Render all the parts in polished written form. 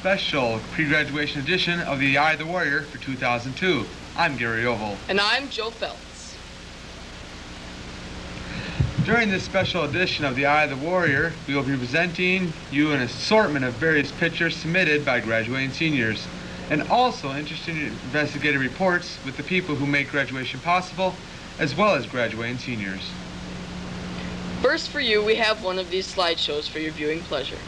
special pre-graduation edition of the Eye of the Warrior for 2002. I'm Gary Oval. And I'm Joe Feltz. During this special edition of the Eye of the Warrior, we will be presenting you an assortment of various pictures submitted by graduating seniors, and also interesting investigative reports with the people who make graduation possible, as well as graduating seniors. First for you, we have one of these slideshows for your viewing pleasure.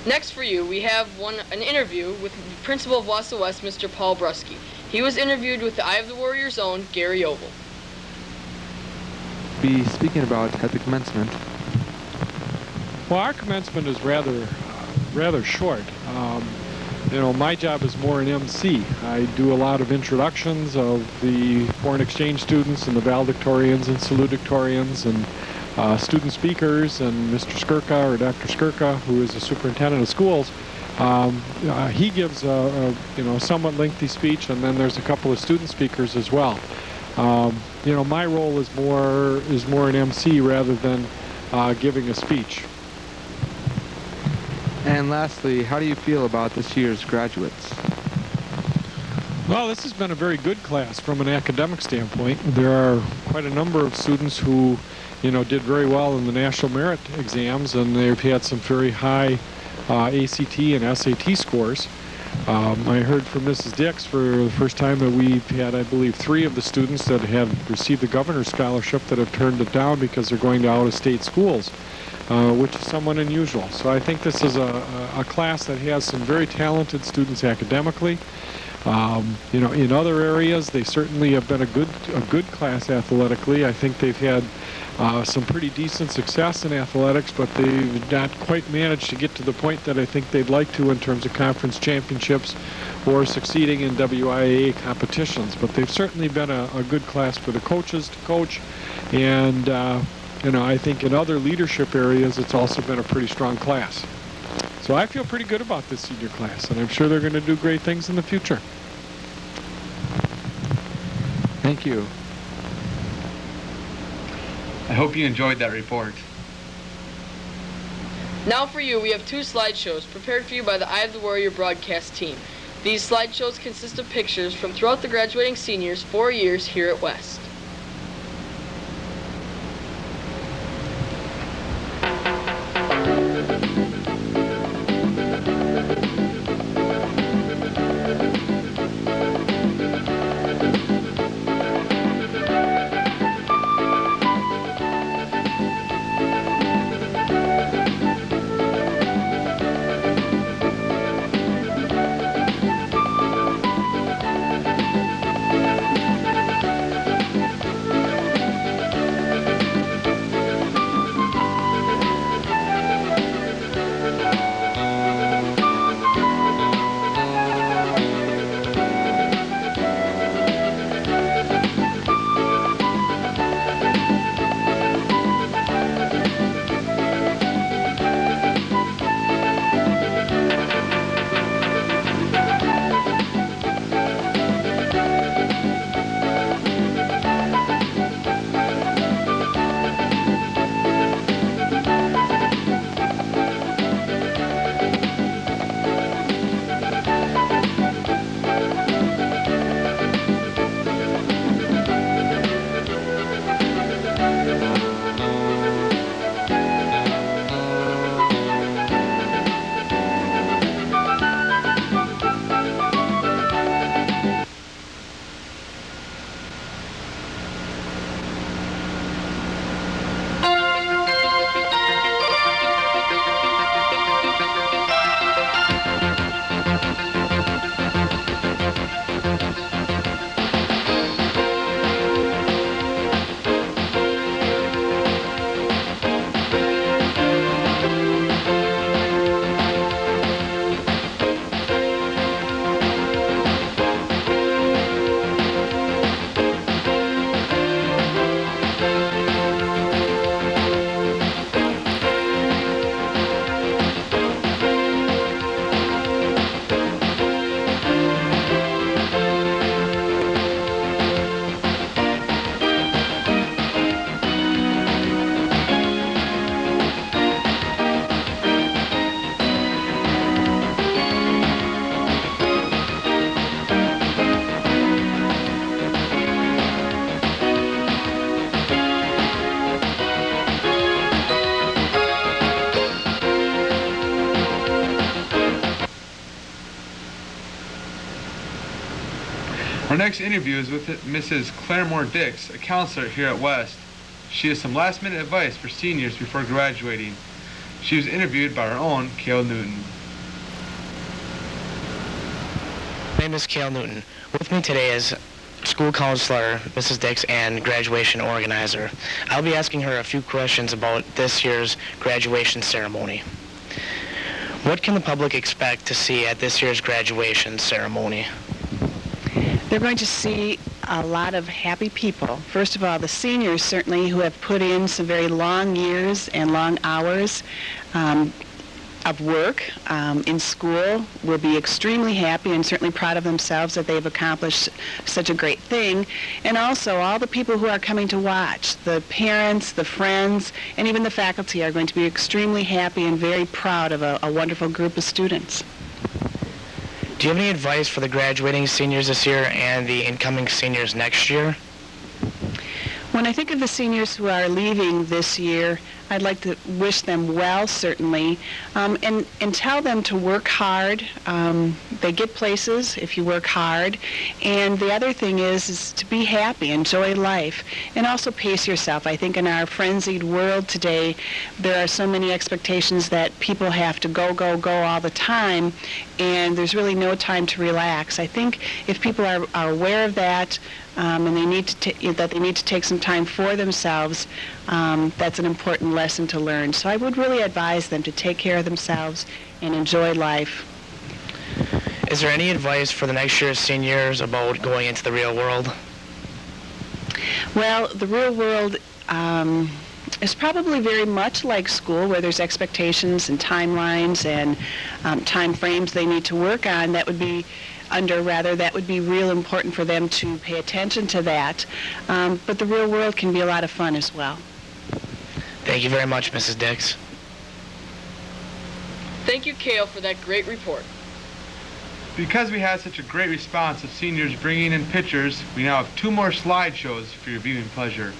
Next for you, we have an interview with the principal of Wausau West, Mr. Paul Brusky. He was interviewed with the Eye of the Warrior's own Gary Oval. Be speaking about at the commencement. Well, our commencement is rather short. My job is more an MC. I do a lot of introductions of the foreign exchange students and the valedictorians and salutatorians and student speakers, and Mr. Skirka, or Dr. Skirka, who is the superintendent of schools. He gives a somewhat lengthy speech, and then there's a couple of student speakers as well. My role is more an MC rather than giving a speech. And lastly, how do you feel about this year's graduates? Well, this has been a very good class from an academic standpoint. There are quite a number of students who did very well in the national merit exams, and they've had some very high ACT and SAT scores. I heard from Mrs. Dix for the first time that we've had, I believe, 3 of the students that have received the governor's scholarship that have turned it down because they're going to out-of-state schools, which is somewhat unusual. So I think this is a class that has some very talented students academically. In other areas, they certainly have been a good class athletically. I think they've had some pretty decent success in athletics, but they've not quite managed to get to the point that I think they'd like to in terms of conference championships or succeeding in WIAA competitions. But they've certainly been a good class for the coaches to coach, and I think in other leadership areas it's also been a pretty strong class. So I feel pretty good about this senior class, and I'm sure they're going to do great things in the future. Thank you. I hope you enjoyed that report. Now for you, we have 2 slideshows prepared for you by the Eye of the Warrior broadcast team. These slideshows consist of pictures from throughout the graduating seniors' 4 years here at West. Our next interview is with Mrs. Claremore Dix, a counselor here at West. She has some last-minute advice for seniors before graduating. She was interviewed by our own Cale Newton. My name is Cale Newton. With me today is school counselor Mrs. Dix and graduation organizer. I'll be asking her a few questions about this year's graduation ceremony. What can the public expect to see at this year's graduation ceremony? They're going to see a lot of happy people. First of all, the seniors certainly who have put in some very long years and long hours of work in school will be extremely happy and certainly proud of themselves that they've accomplished such a great thing. And also all the people who are coming to watch, the parents, the friends, and even the faculty are going to be extremely happy and very proud of a wonderful group of students. Do you have any advice for the graduating seniors this year and the incoming seniors next year? When I think of the seniors who are leaving this year, I'd like to wish them well, certainly, and tell them to work hard. They get places if you work hard. And the other thing is to be happy, enjoy life, and also pace yourself. I think in our frenzied world today, there are so many expectations that people have to go all the time, and there's really no time to relax. I think if people are aware of that, and they need to take some time for themselves, that's an important lesson to learn. So I would really advise them to take care of themselves and enjoy life. Is there any advice for the next year's seniors about going into the real world? Well, the real world is probably very much like school, where there's expectations and timelines and time frames they need to work on. That would be real important for them to pay attention to that. But the real world can be a lot of fun as well. Thank you very much, Mrs. Dix. Thank you, Cale, for that great report. Because we had such a great response of seniors bringing in pictures, we now have 2 more slideshows for your viewing pleasure.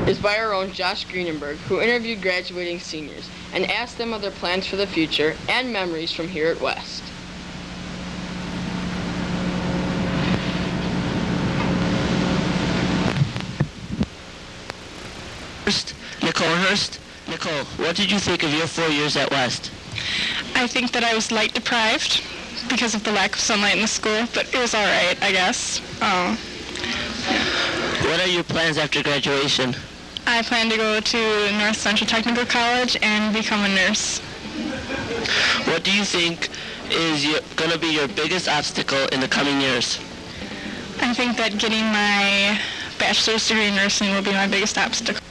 Is by our own Josh Greenenberg, who interviewed graduating seniors and asked them of their plans for the future and memories from here at West. Nicole Hurst. Nicole, what did you think of your 4 years at West? I I think that I was light deprived because of the lack of sunlight in the school, but it was all right, I guess. What are your plans after graduation? I plan to go to North Central Technical College and become a nurse. What do you think is going to be your biggest obstacle in the coming years? I think that getting my bachelor's degree in nursing will be my biggest obstacle.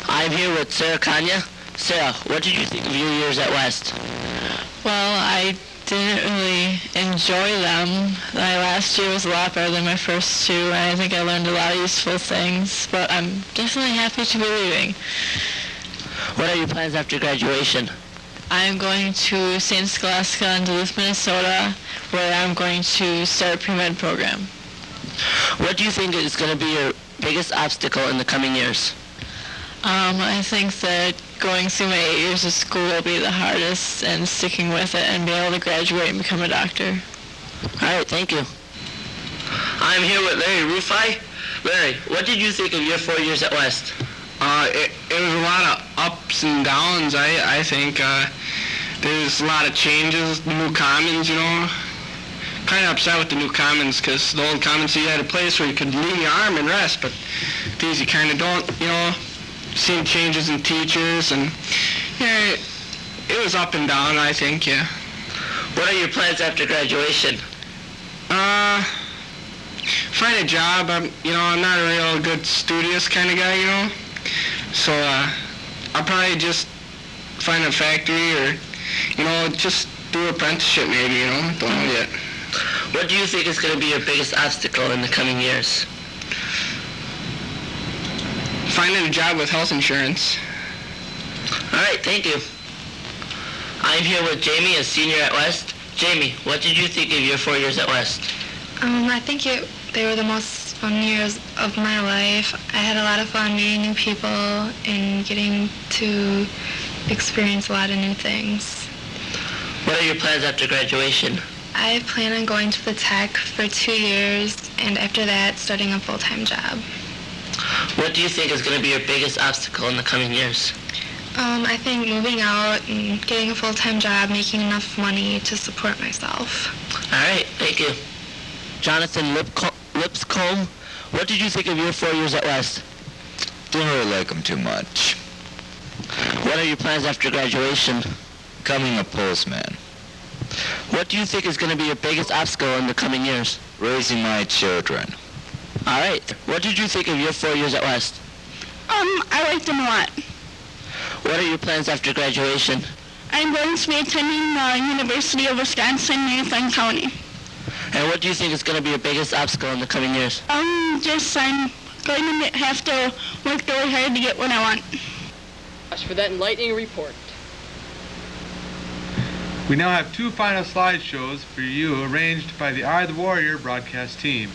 I'm here with Sarah Kanya. Sarah, what did you think of your years at West? Well, I didn't really enjoy them. My last year was a lot better than my first two, and I think I learned a lot of useful things, but I'm definitely happy to be leaving. What are your plans after graduation? I'm going to St. Scholastica in Duluth, Minnesota, where I'm going to start a pre-med program. What do you think is going to be your biggest obstacle in the coming years? I think that going through my 8 years of school will be the hardest, and sticking with it and being able to graduate and become a doctor. All right, thank you. I'm here with Larry Rufai. Larry, what did you think of your 4 years at West? It was a lot of ups and downs, I think. There's a lot of changes, the new commons, Kind of upset with the new commons because the old commons, you had a place where you could lean your arm and rest, but these you kind of don't, Seeing changes in teachers, and it was up and down, I think, yeah. What are your plans after graduation? Find a job. I'm not a real good studious kind of guy, So I'll probably just find a factory or, just do apprenticeship maybe, Don't know yet. What do you think is going to be your biggest obstacle in the coming years? Finding a job with health insurance. All right, thank you. I'm here with Jamie, a senior at West. Jamie, what did you think of your 4 years at West? I think they were the most fun years of my life. I had a lot of fun meeting new people and getting to experience a lot of new things. What are your plans after graduation? I plan on going to the tech for 2 years, and after that, starting a full-time job. What do you think is going to be your biggest obstacle in the coming years? I think moving out and getting a full-time job, making enough money to support myself. All right, thank you. Jonathan Lipscomb, what did you think of your 4 years at West? Didn't really like them too much. What are your plans after graduation? Becoming a postman. What do you think is going to be your biggest obstacle in the coming years? Raising my children. All right. What did you think of your 4 years at West? I liked them a lot. What are your plans after graduation? I'm going to be attending the University of Wisconsin-Madison County. And what do you think is going to be your biggest obstacle in the coming years? I'm going to have to work really hard to get what I want. For that enlightening report. We now have 2 final slideshows for you arranged by the Eye of the Warrior broadcast team.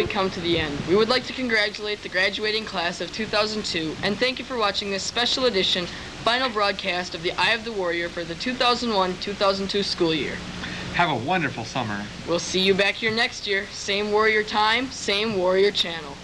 finally come to the end. We would like to congratulate the graduating class of 2002 and thank you for watching this special edition final broadcast of the Eye of the Warrior for the 2001-2002 school year. Have a wonderful summer. We'll see you back here next year. Same Warrior time, same Warrior channel.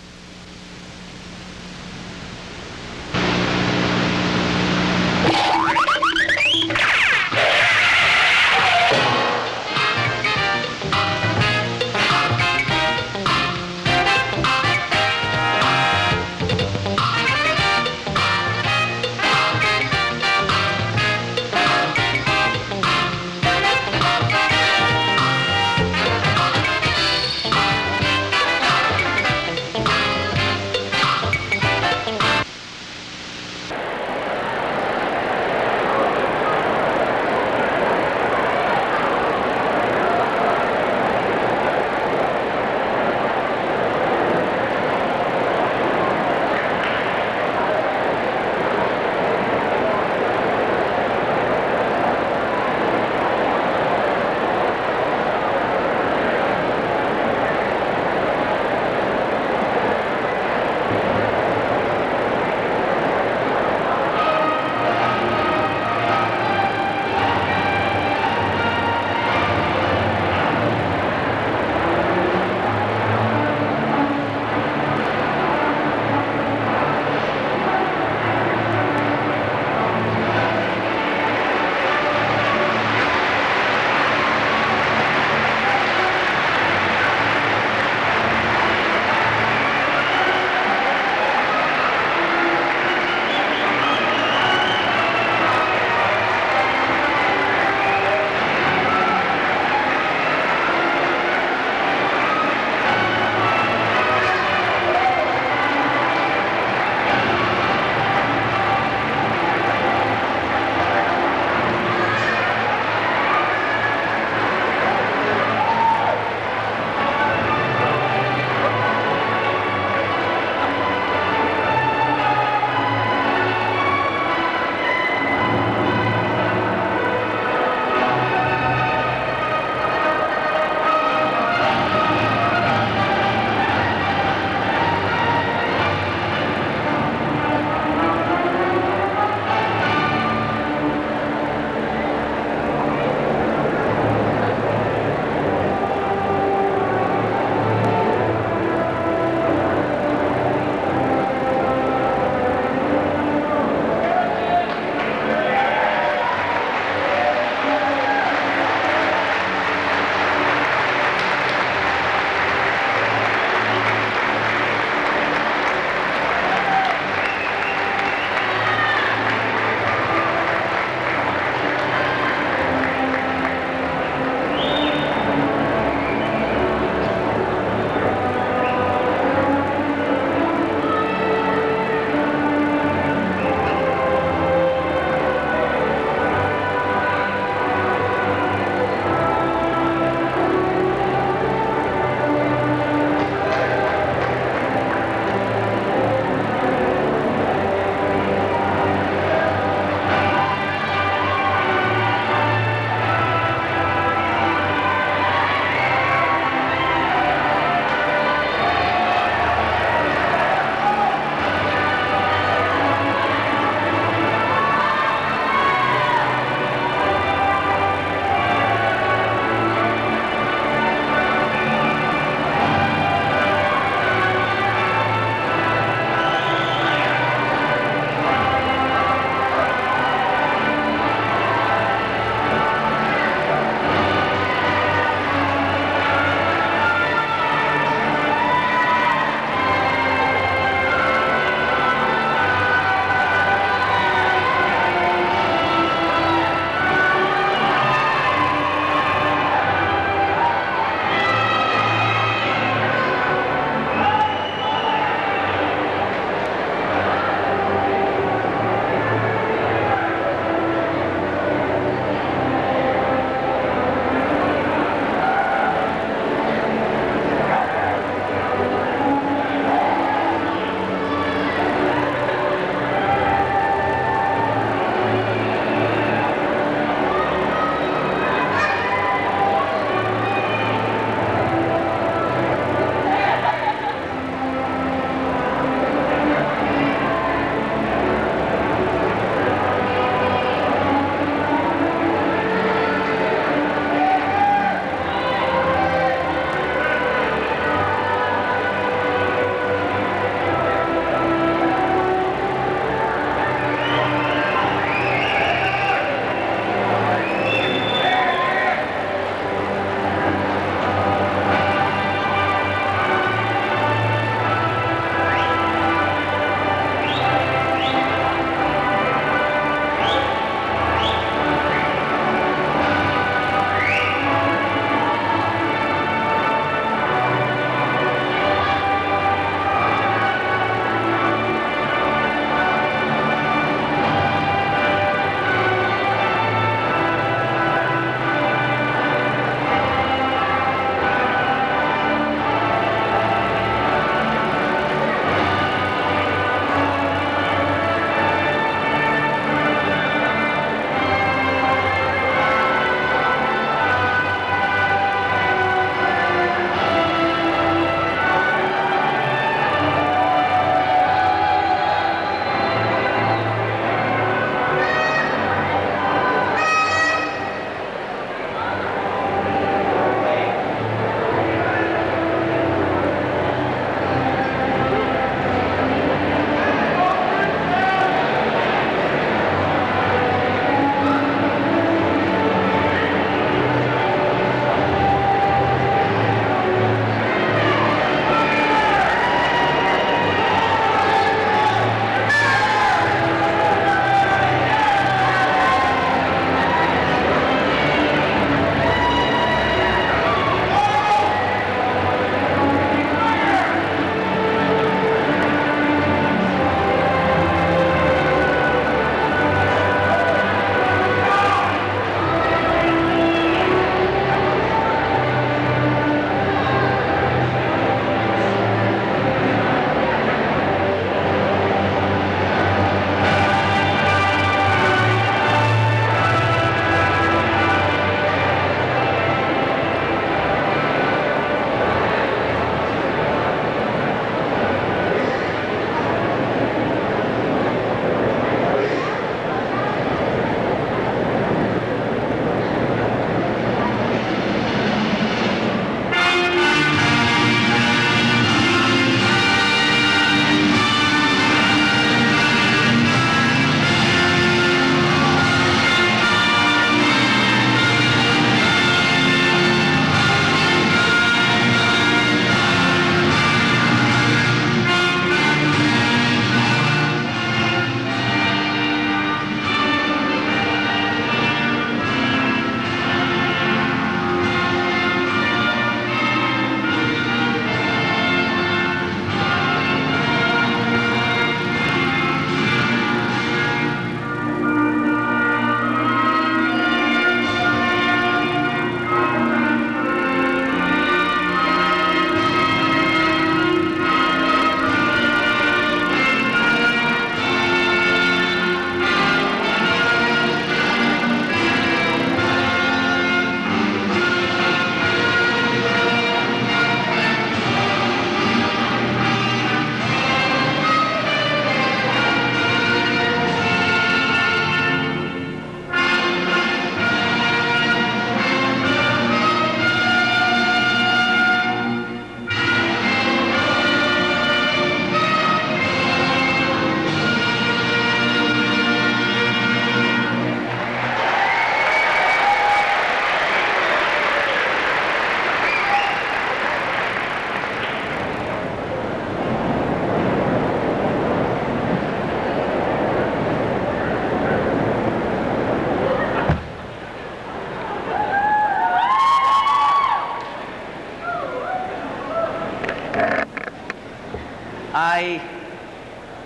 I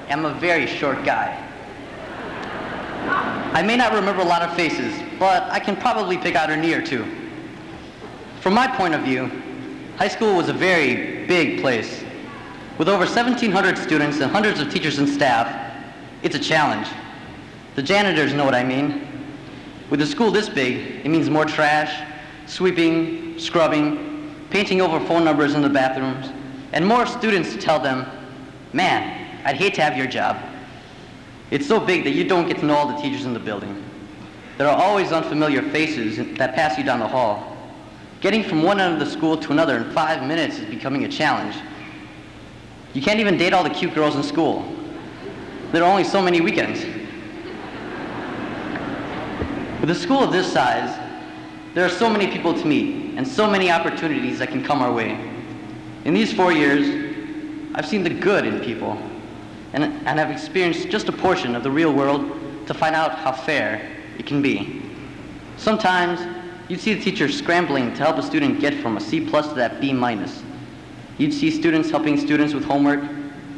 am a very short guy. I may not remember a lot of faces, but I can probably pick out a knee or two. From my point of view, high school was a very big place. With over 1,700 students and hundreds of teachers and staff, it's a challenge. The janitors know what I mean. With a school this big, it means more trash, sweeping, scrubbing, painting over phone numbers in the bathrooms, and more students to tell them, man, I'd hate to have your job. It's so big that you don't get to know all the teachers in the building. There are always unfamiliar faces that pass you down the hall. Getting from one end of the school to another in 5 minutes is becoming a challenge. You can't even date all the cute girls in school. There are only so many weekends. With a school of this size, there are so many people to meet and so many opportunities that can come our way. In these 4 years, I've seen the good in people and have experienced just a portion of the real world to find out how fair it can be. Sometimes you'd see the teacher scrambling to help a student get from a C+ to that B-. You'd see students helping students with homework,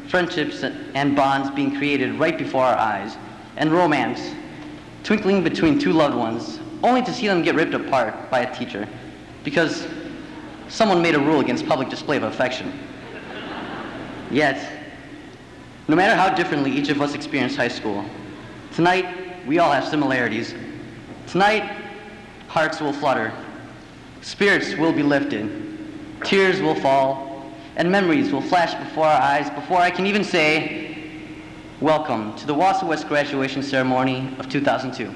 friendships and bonds being created right before our eyes, and romance twinkling between two loved ones, only to see them get ripped apart by a teacher because someone made a rule against public display of affection. Yet, no matter how differently each of us experienced high school, tonight we all have similarities. Tonight, hearts will flutter, spirits will be lifted, tears will fall, and memories will flash before our eyes before I can even say, welcome to the Wausau West graduation ceremony of 2002.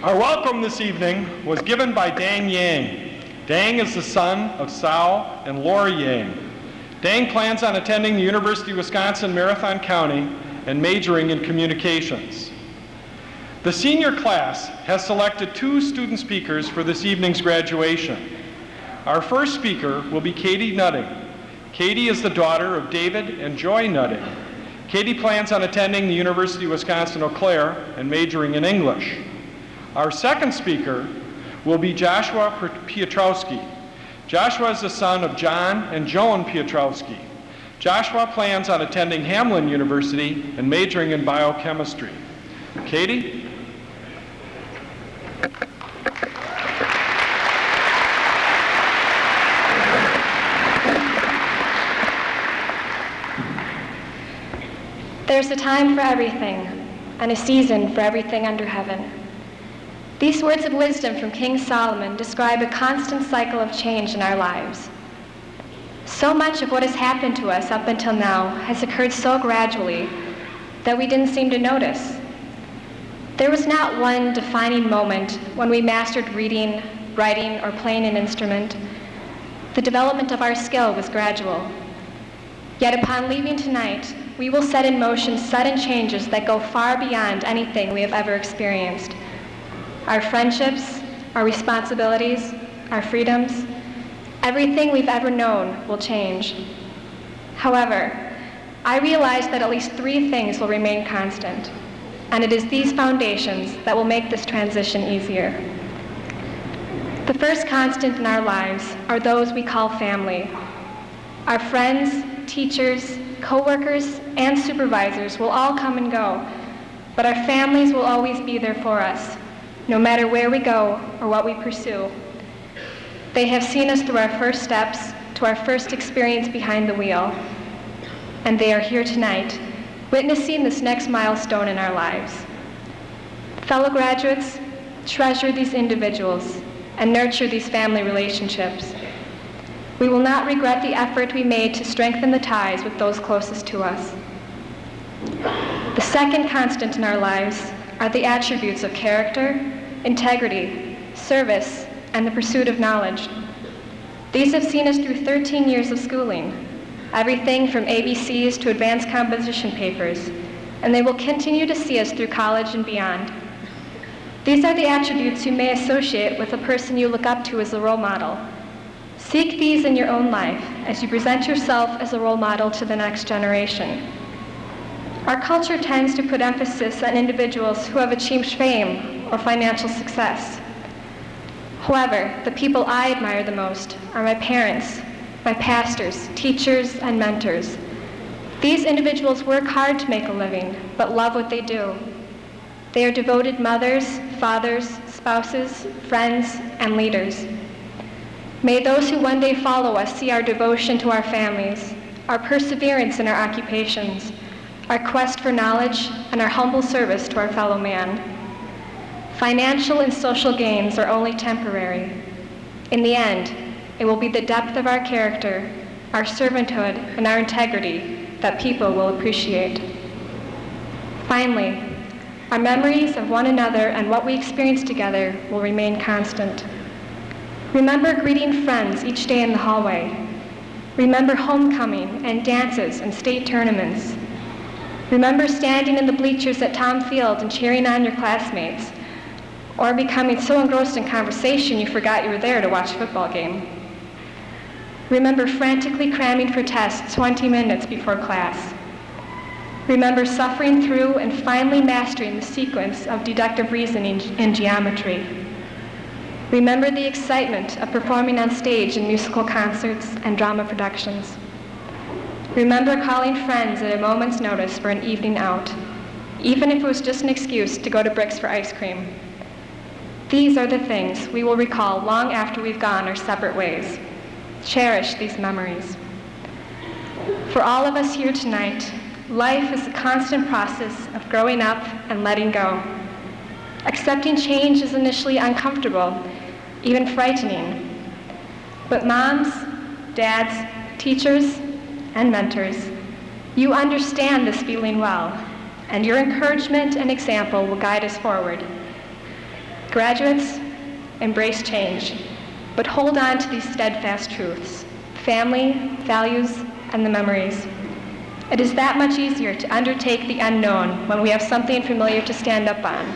Our welcome this evening was given by Dang Yang. Dang is the son of Sao and Laura Yang. Dang plans on attending the University of Wisconsin Marathon County and majoring in communications. The senior class has selected 2 student speakers for this evening's graduation. Our first speaker will be Katie Nutting. Katie is the daughter of David and Joy Nutting. Katie plans on attending the University of Wisconsin-Eau Claire and majoring in English. Our second speaker will be Joshua Piotrowski. Joshua is the son of John and Joan Piotrowski. Joshua plans on attending Hamline University and majoring in biochemistry. Katie? There's a time for everything, and a season for everything under heaven. These words of wisdom from King Solomon describe a constant cycle of change in our lives. So much of what has happened to us up until now has occurred so gradually that we didn't seem to notice. There was not one defining moment when we mastered reading, writing, or playing an instrument. The development of our skill was gradual. Yet upon leaving tonight, we will set in motion sudden changes that go far beyond anything we have ever experienced. Our friendships, our responsibilities, our freedoms, everything we've ever known will change. However, I realize that at least 3 things will remain constant, and it is these foundations that will make this transition easier. The first constant in our lives are those we call family. Our friends, teachers, co-workers, and supervisors will all come and go, but our families will always be there for us, no matter where we go or what we pursue. They have seen us through our first steps to our first experience behind the wheel, and they are here tonight, witnessing this next milestone in our lives. Fellow graduates, treasure these individuals and nurture these family relationships. We will not regret the effort we made to strengthen the ties with those closest to us. The second constant in our lives are the attributes of character, integrity, service, and the pursuit of knowledge. These have seen us through 13 years of schooling, everything from ABCs to advanced composition papers, and they will continue to see us through college and beyond. These are the attributes you may associate with a person you look up to as a role model. Seek these in your own life as you present yourself as a role model to the next generation. Our culture tends to put emphasis on individuals who have achieved fame or financial success. However, the people I admire the most are my parents, my pastors, teachers, and mentors. These individuals work hard to make a living, but love what they do. They are devoted mothers, fathers, spouses, friends, and leaders. May those who one day follow us see our devotion to our families, our perseverance in our occupations, our quest for knowledge, and our humble service to our fellow man. Financial and social gains are only temporary. In the end, it will be the depth of our character, our servanthood, and our integrity that people will appreciate. Finally, our memories of one another and what we experience together will remain constant. Remember greeting friends each day in the hallway. Remember homecoming and dances and state tournaments. Remember standing in the bleachers at Tom Field and cheering on your classmates, or becoming so engrossed in conversation you forgot you were there to watch a football game. Remember frantically cramming for tests 20 minutes before class. Remember suffering through and finally mastering the sequence of deductive reasoning in geometry. Remember the excitement of performing on stage in musical concerts and drama productions. Remember calling friends at a moment's notice for an evening out, even if it was just an excuse to go to Bricks for ice cream. These are the things we will recall long after we've gone our separate ways. Cherish these memories. For all of us here tonight, life is a constant process of growing up and letting go. Accepting change is initially uncomfortable, even frightening. But moms, dads, teachers, and mentors, you understand this feeling well, and your encouragement and example will guide us forward. Graduates, embrace change, but hold on to these steadfast truths: family, values, and the memories. It is that much easier to undertake the unknown when we have something familiar to stand up on,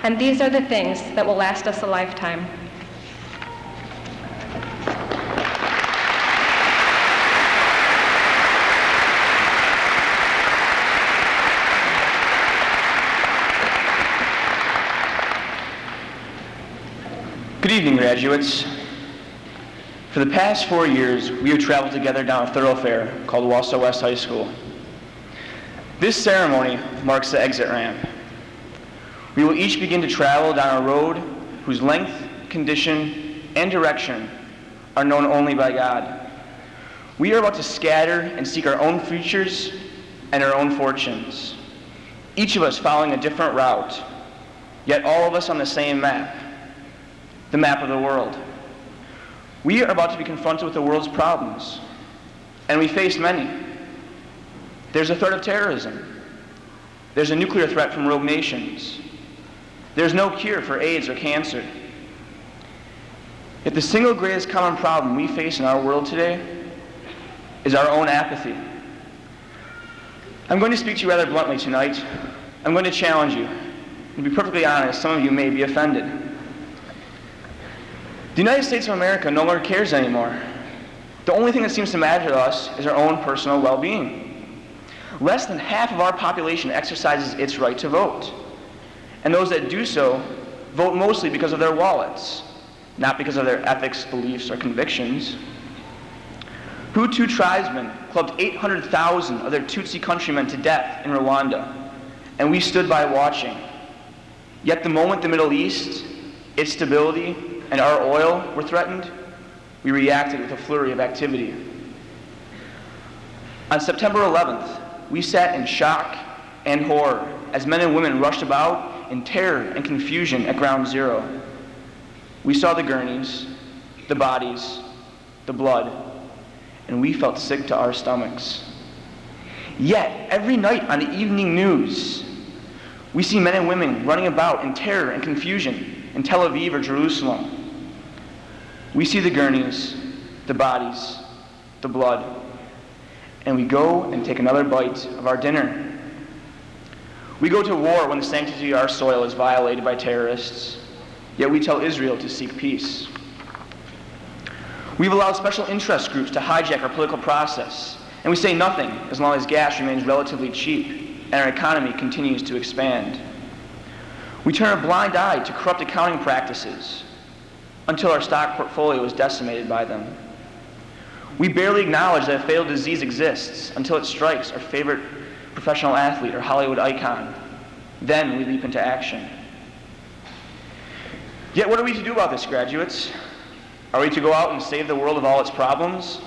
and these are the things that will last us a lifetime. Good evening, graduates. For the past 4 years, we have traveled together down a thoroughfare called Wausau West High School. This ceremony marks the exit ramp. We will each begin to travel down a road whose length, condition, and direction are known only by God. We are about to scatter and seek our own futures and our own fortunes, each of us following a different route, yet all of us on the same map, the map of the world. We are about to be confronted with the world's problems, and we face many. There's a threat of terrorism. There's a nuclear threat from rogue nations. There's no cure for AIDS or cancer. Yet the single greatest common problem we face in our world today is our own apathy. I'm going to speak to you rather bluntly tonight. I'm going to challenge you. And to be perfectly honest, some of you may be offended. The United States of America no longer cares anymore. The only thing that seems to matter to us is our own personal well-being. Less than half of our population exercises its right to vote. And those that do so vote mostly because of their wallets, not because of their ethics, beliefs, or convictions. Hutu tribesmen clubbed 800,000 of their Tutsi countrymen to death in Rwanda, and we stood by watching. Yet the moment the Middle East, its stability, and our oil were threatened, we reacted with a flurry of activity. On September 11th, we sat in shock and horror as men and women rushed about in terror and confusion at Ground Zero. We saw the gurneys, the bodies, the blood, and we felt sick to our stomachs. Yet, every night on the evening news, we see men and women running about in terror and confusion in Tel Aviv or Jerusalem. We see the gurneys, the bodies, the blood, and we go and take another bite of our dinner. We go to war when the sanctity of our soil is violated by terrorists, yet we tell Israel to seek peace. We've allowed special interest groups to hijack our political process, and we say nothing as long as gas remains relatively cheap and our economy continues to expand. We turn a blind eye to corrupt accounting practices until our stock portfolio is decimated by them. We barely acknowledge that a fatal disease exists until it strikes our favorite professional athlete or Hollywood icon. Then we leap into action. Yet what are we to do about this, graduates? Are we to go out and save the world of all its problems?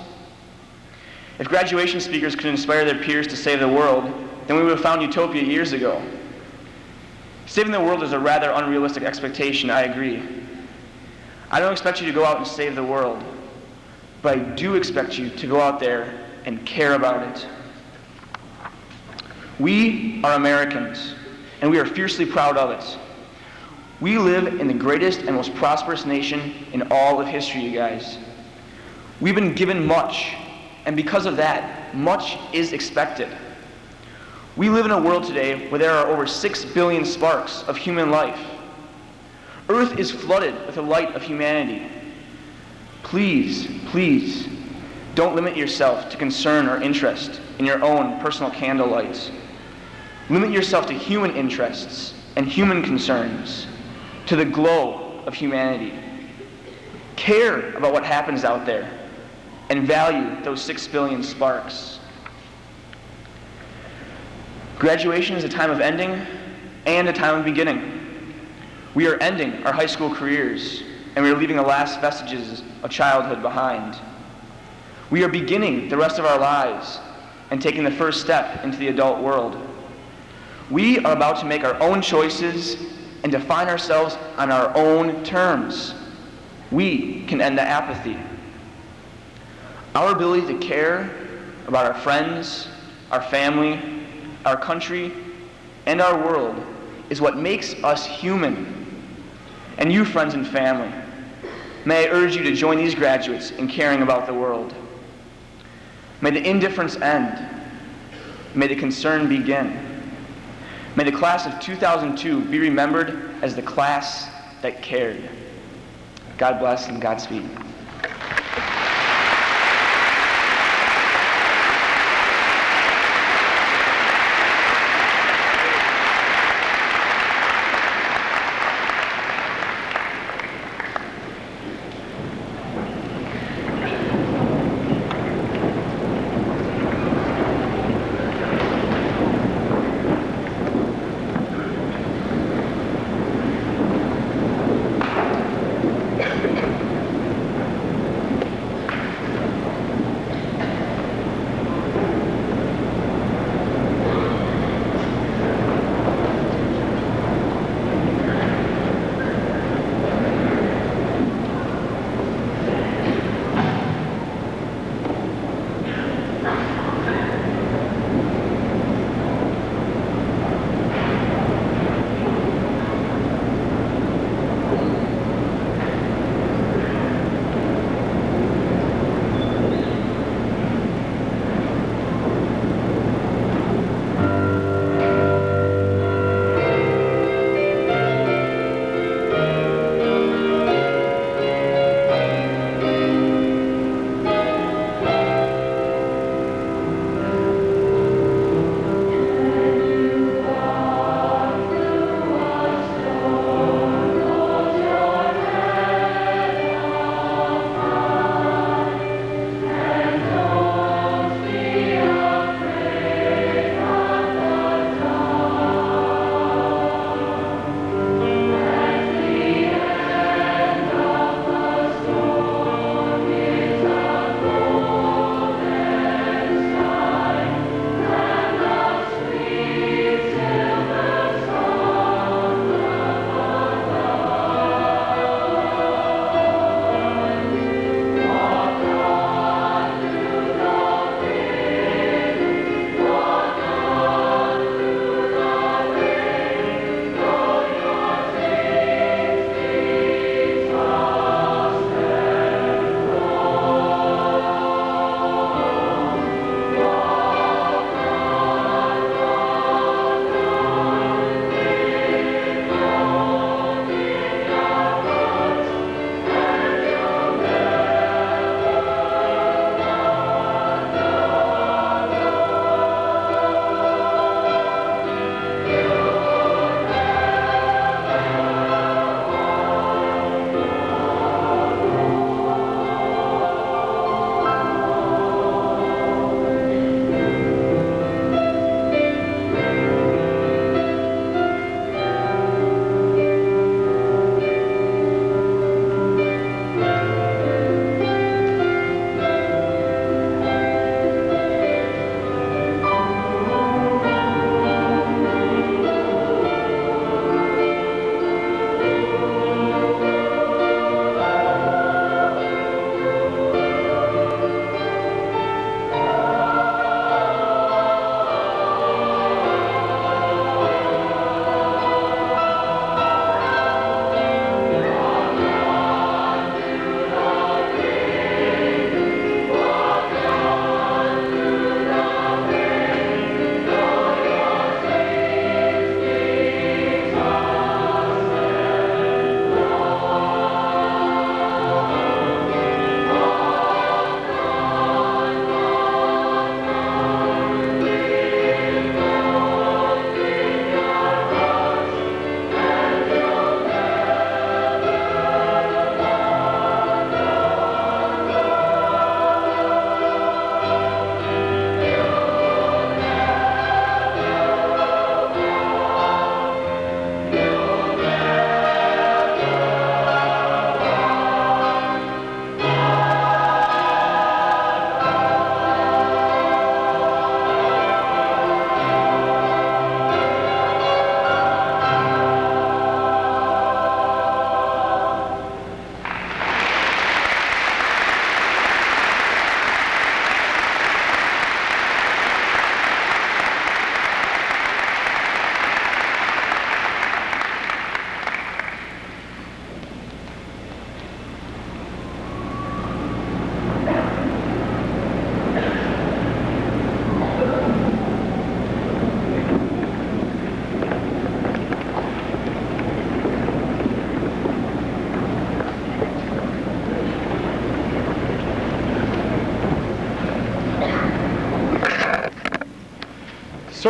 If graduation speakers could inspire their peers to save the world, then we would have found utopia years ago. Saving the world is a rather unrealistic expectation, I agree. I don't expect you to go out and save the world, but I do expect you to go out there and care about it. We are Americans, and we are fiercely proud of it. We live in the greatest and most prosperous nation in all of history, you guys. We've been given much, and because of that, much is expected. We live in a world today where there are over 6 billion sparks of human life. Earth is flooded with the light of humanity. Please, please, don't limit yourself to concern or interest in your own personal candlelights. Limit yourself to human interests and human concerns, to the glow of humanity. Care about what happens out there and value those 6 billion sparks. Graduation is a time of ending and a time of beginning. We are ending our high school careers, and we are leaving the last vestiges of childhood behind. We are beginning the rest of our lives and taking the first step into the adult world. We are about to make our own choices and define ourselves on our own terms. We can end the apathy. Our ability to care about our friends, our family, our country, and our world is what makes us human. And you, friends and family, may I urge you to join these graduates in caring about the world. May the indifference end. May the concern begin. May the class of 2002 be remembered as the class that cared. God bless and Godspeed.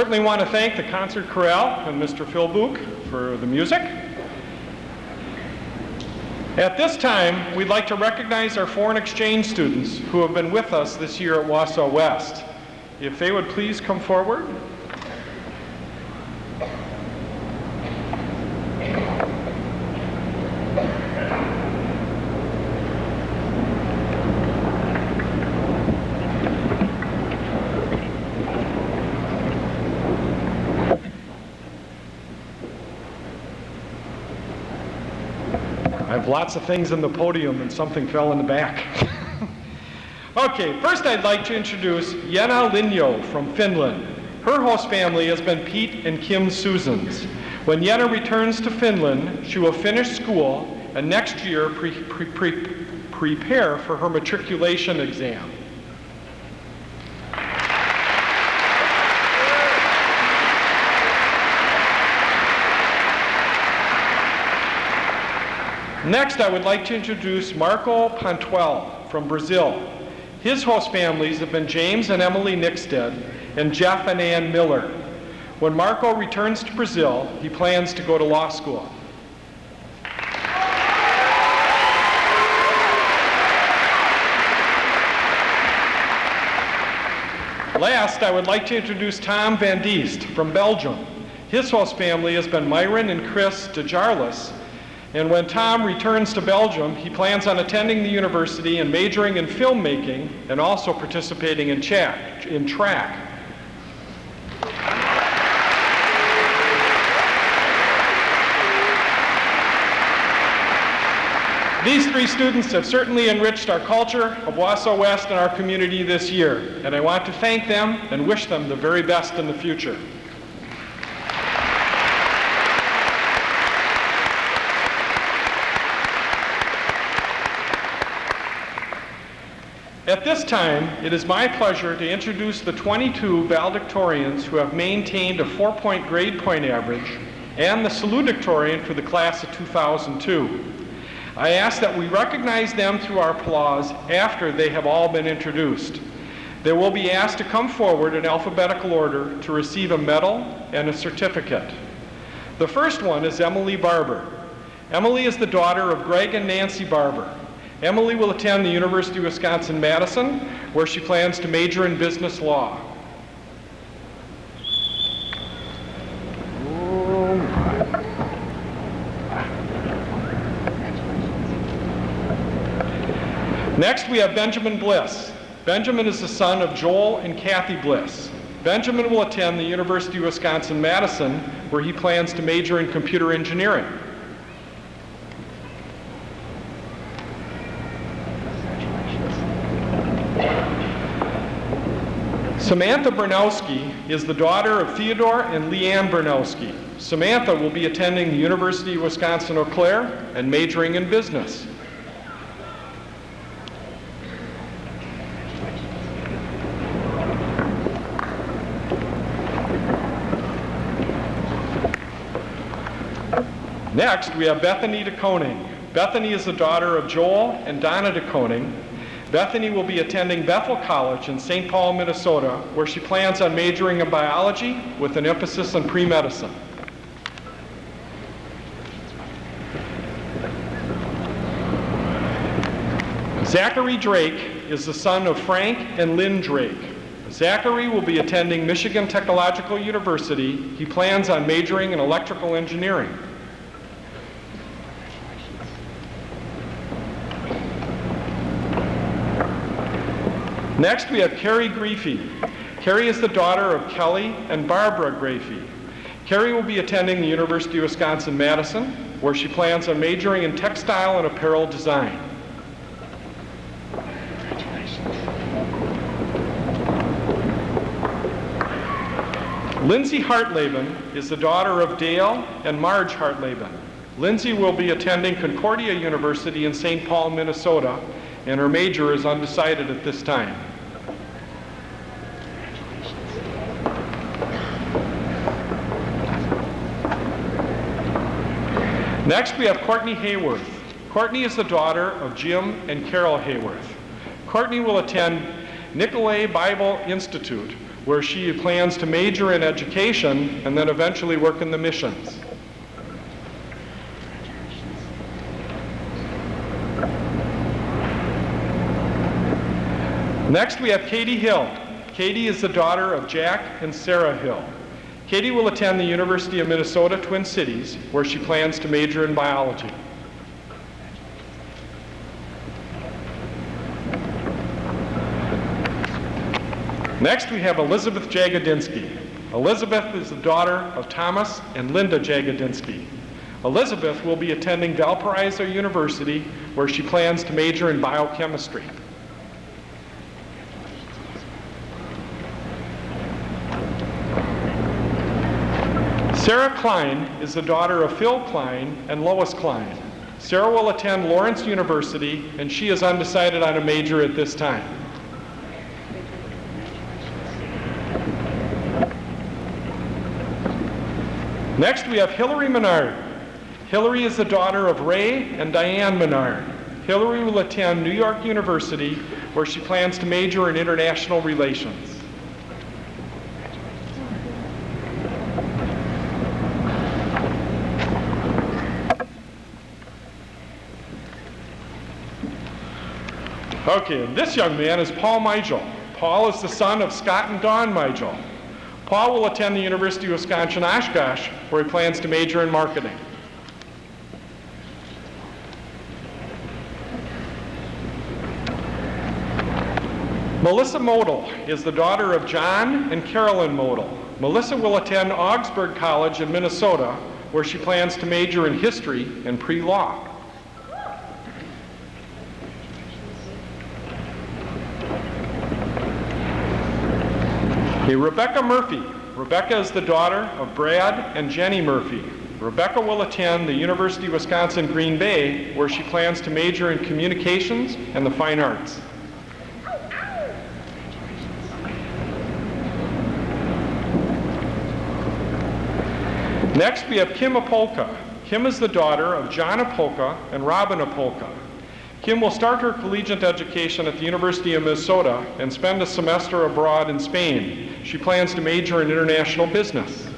Certainly want to thank the concert chorale and Mr. Phil Book for the music. At this time, we'd like to recognize our foreign exchange students who have been with us this year at Wausau West. If they would please come forward. I have lots of things in the podium and something fell in the back. Okay, first I'd like to introduce Jenna Linjo from Finland. Her host family has been Pete and Kim Susans. When Jenna returns to Finland, she will finish school and next year prepare for her matriculation exam. Next, I would like to introduce Marco Pantuel from Brazil. His host families have been James and Emily Nixted and Jeff and Ann Miller. When Marco returns to Brazil, he plans to go to law school. Last, I would like to introduce Tom Van Diest from Belgium. His host family has been Myron and Chris de Jarlis. And when Tom returns to Belgium, he plans on attending the university and majoring in filmmaking and also participating in track. These three students have certainly enriched our culture of Wausau West and our community this year, and I want to thank them and wish them the very best in the future. At this time, it is my pleasure to introduce the 22 valedictorians who have maintained a 4-point grade point average and the salutatorian for the class of 2002. I ask that we recognize them through our applause after they have all been introduced. They will be asked to come forward in alphabetical order to receive a medal and a certificate. The first one is Emily Barber. Emily is the daughter of Greg and Nancy Barber. Emily will attend the University of Wisconsin-Madison, where she plans to major in business law. Next, we have Benjamin Bliss. Benjamin is the son of Joel and Kathy Bliss. Benjamin will attend the University of Wisconsin-Madison, where he plans to major in computer engineering. Samantha Bernowski is the daughter of Theodore and Leanne Bernowski. Samantha will be attending the University of Wisconsin-Eau Claire and majoring in business. Next, we have Bethany DeKoning. Bethany is the daughter of Joel and Donna DeKoning. Bethany will be attending Bethel College in St. Paul, Minnesota, where she plans on majoring in biology with an emphasis on pre-medicine. Zachary Drake is the son of Frank and Lynn Drake. Zachary will be attending Michigan Technological University. He plans on majoring in electrical engineering. Next, we have Carrie Griefey. Carrie is the daughter of Kelly and Barbara Griefey. Carrie will be attending the University of Wisconsin-Madison, where she plans on majoring in textile and apparel design. Lindsay Hartleben is the daughter of Dale and Marge Hartleben. Lindsay will be attending Concordia University in St. Paul, Minnesota, and her major is undecided at this time. Next, we have Courtney Hayworth. Courtney is the daughter of Jim and Carol Hayworth. Courtney will attend Nicolay Bible Institute, where she plans to major in education and then eventually work in the missions. Next, we have Katie Hill. Katie is the daughter of Jack and Sarah Hill. Katie will attend the University of Minnesota Twin Cities, where she plans to major in biology. Next, we have Elizabeth Jagodinsky. Elizabeth is the daughter of Thomas and Linda Jagodinsky. Elizabeth will be attending Valparaiso University, where she plans to major in biochemistry. Sarah Klein is the daughter of Phil Klein and Lois Klein. Sarah will attend Lawrence University, and she is undecided on a major at this time. Next, we have Hillary Menard. Hillary is the daughter of Ray and Diane Menard. Hillary will attend New York University, where she plans to major in international relations. Okay, this young man is Paul Meigel. Paul is the son of Scott and Dawn Meigel. Paul will attend the University of Wisconsin-Oshkosh, where he plans to major in marketing. Melissa Model is the daughter of John and Carolyn Model. Melissa will attend Augsburg College in Minnesota, where she plans to major in history and pre-law. Okay, Rebecca Murphy. Rebecca is the daughter of Brad and Jenny Murphy. Rebecca will attend the University of Wisconsin-Green Bay, where she plans to major in communications and the fine arts. Next, we have Kim Apolka. Kim is the daughter of John Apolka and Robin Apolka. Kim will start her collegiate education at the University of Minnesota and spend a semester abroad in Spain. She plans to major in international business.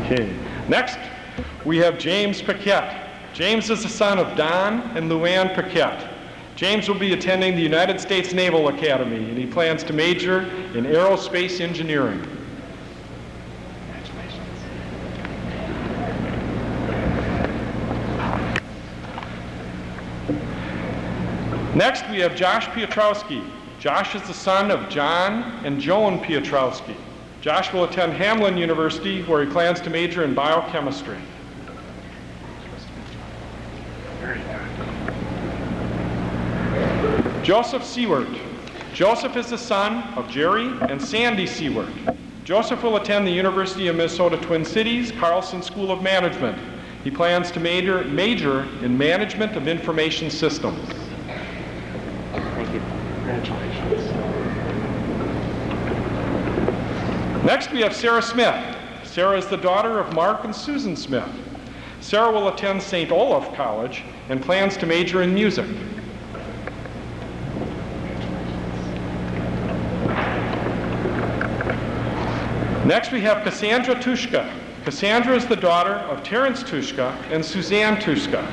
Okay. Next, we have James Paquette. James is the son of Don and Luann Paquette. James will be attending the United States Naval Academy, and he plans to major in aerospace engineering. Next, we have Josh Piotrowski. Josh is the son of John and Joan Piotrowski. Josh will attend Hamline University, where he plans to major in biochemistry. Very good. Joseph Seward. Joseph is the son of Jerry and Sandy Seward. Joseph will attend the University of Minnesota Twin Cities, Carlson School of Management. He plans to major in Management of Information Systems. Thank you. Congratulations. Next, we have Sarah Smith. Sarah is the daughter of Mark and Susan Smith. Sarah will attend St. Olaf College and plans to major in music. Next, we have Cassandra Tushka. Cassandra is the daughter of Terrence Tushka and Suzanne Tushka.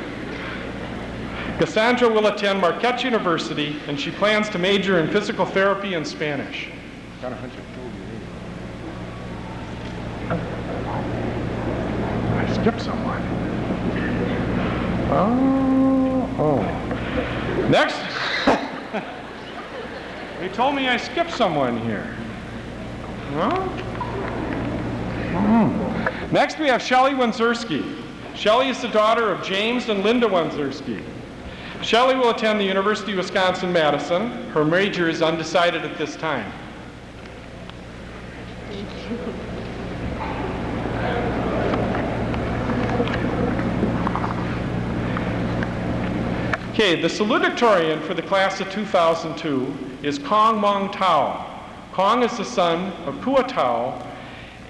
Cassandra will attend Marquette University, and she plans to major in physical therapy and Spanish. I skipped someone. Oh. Next, they told me I skipped someone here. Huh? Next, we have Shelley Wenzurski. Shelley is the daughter of James and Linda Wenzurski. Shelley will attend the University of Wisconsin-Madison. Her major is undecided at this time. Okay, the salutatorian for the class of 2002 is Kong Mong Tao. Kong is the son of Pua Tao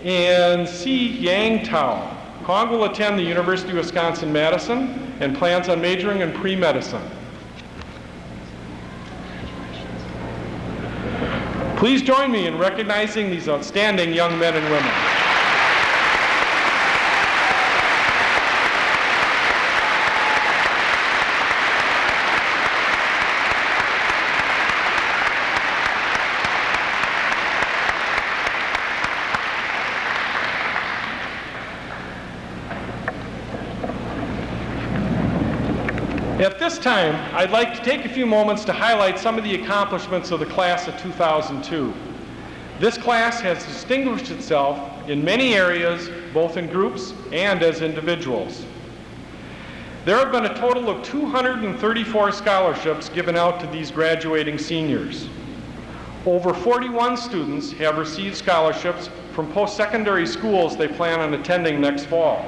and Si Yang Tao. Kong will attend the University of Wisconsin-Madison and plans on majoring in pre-medicine. Please join me in recognizing these outstanding young men and women. At this time, I'd like to take a few moments to highlight some of the accomplishments of the class of 2002. This class has distinguished itself in many areas, both in groups and as individuals. There have been a total of 234 scholarships given out to these graduating seniors. Over 41 students have received scholarships from post-secondary schools they plan on attending next fall.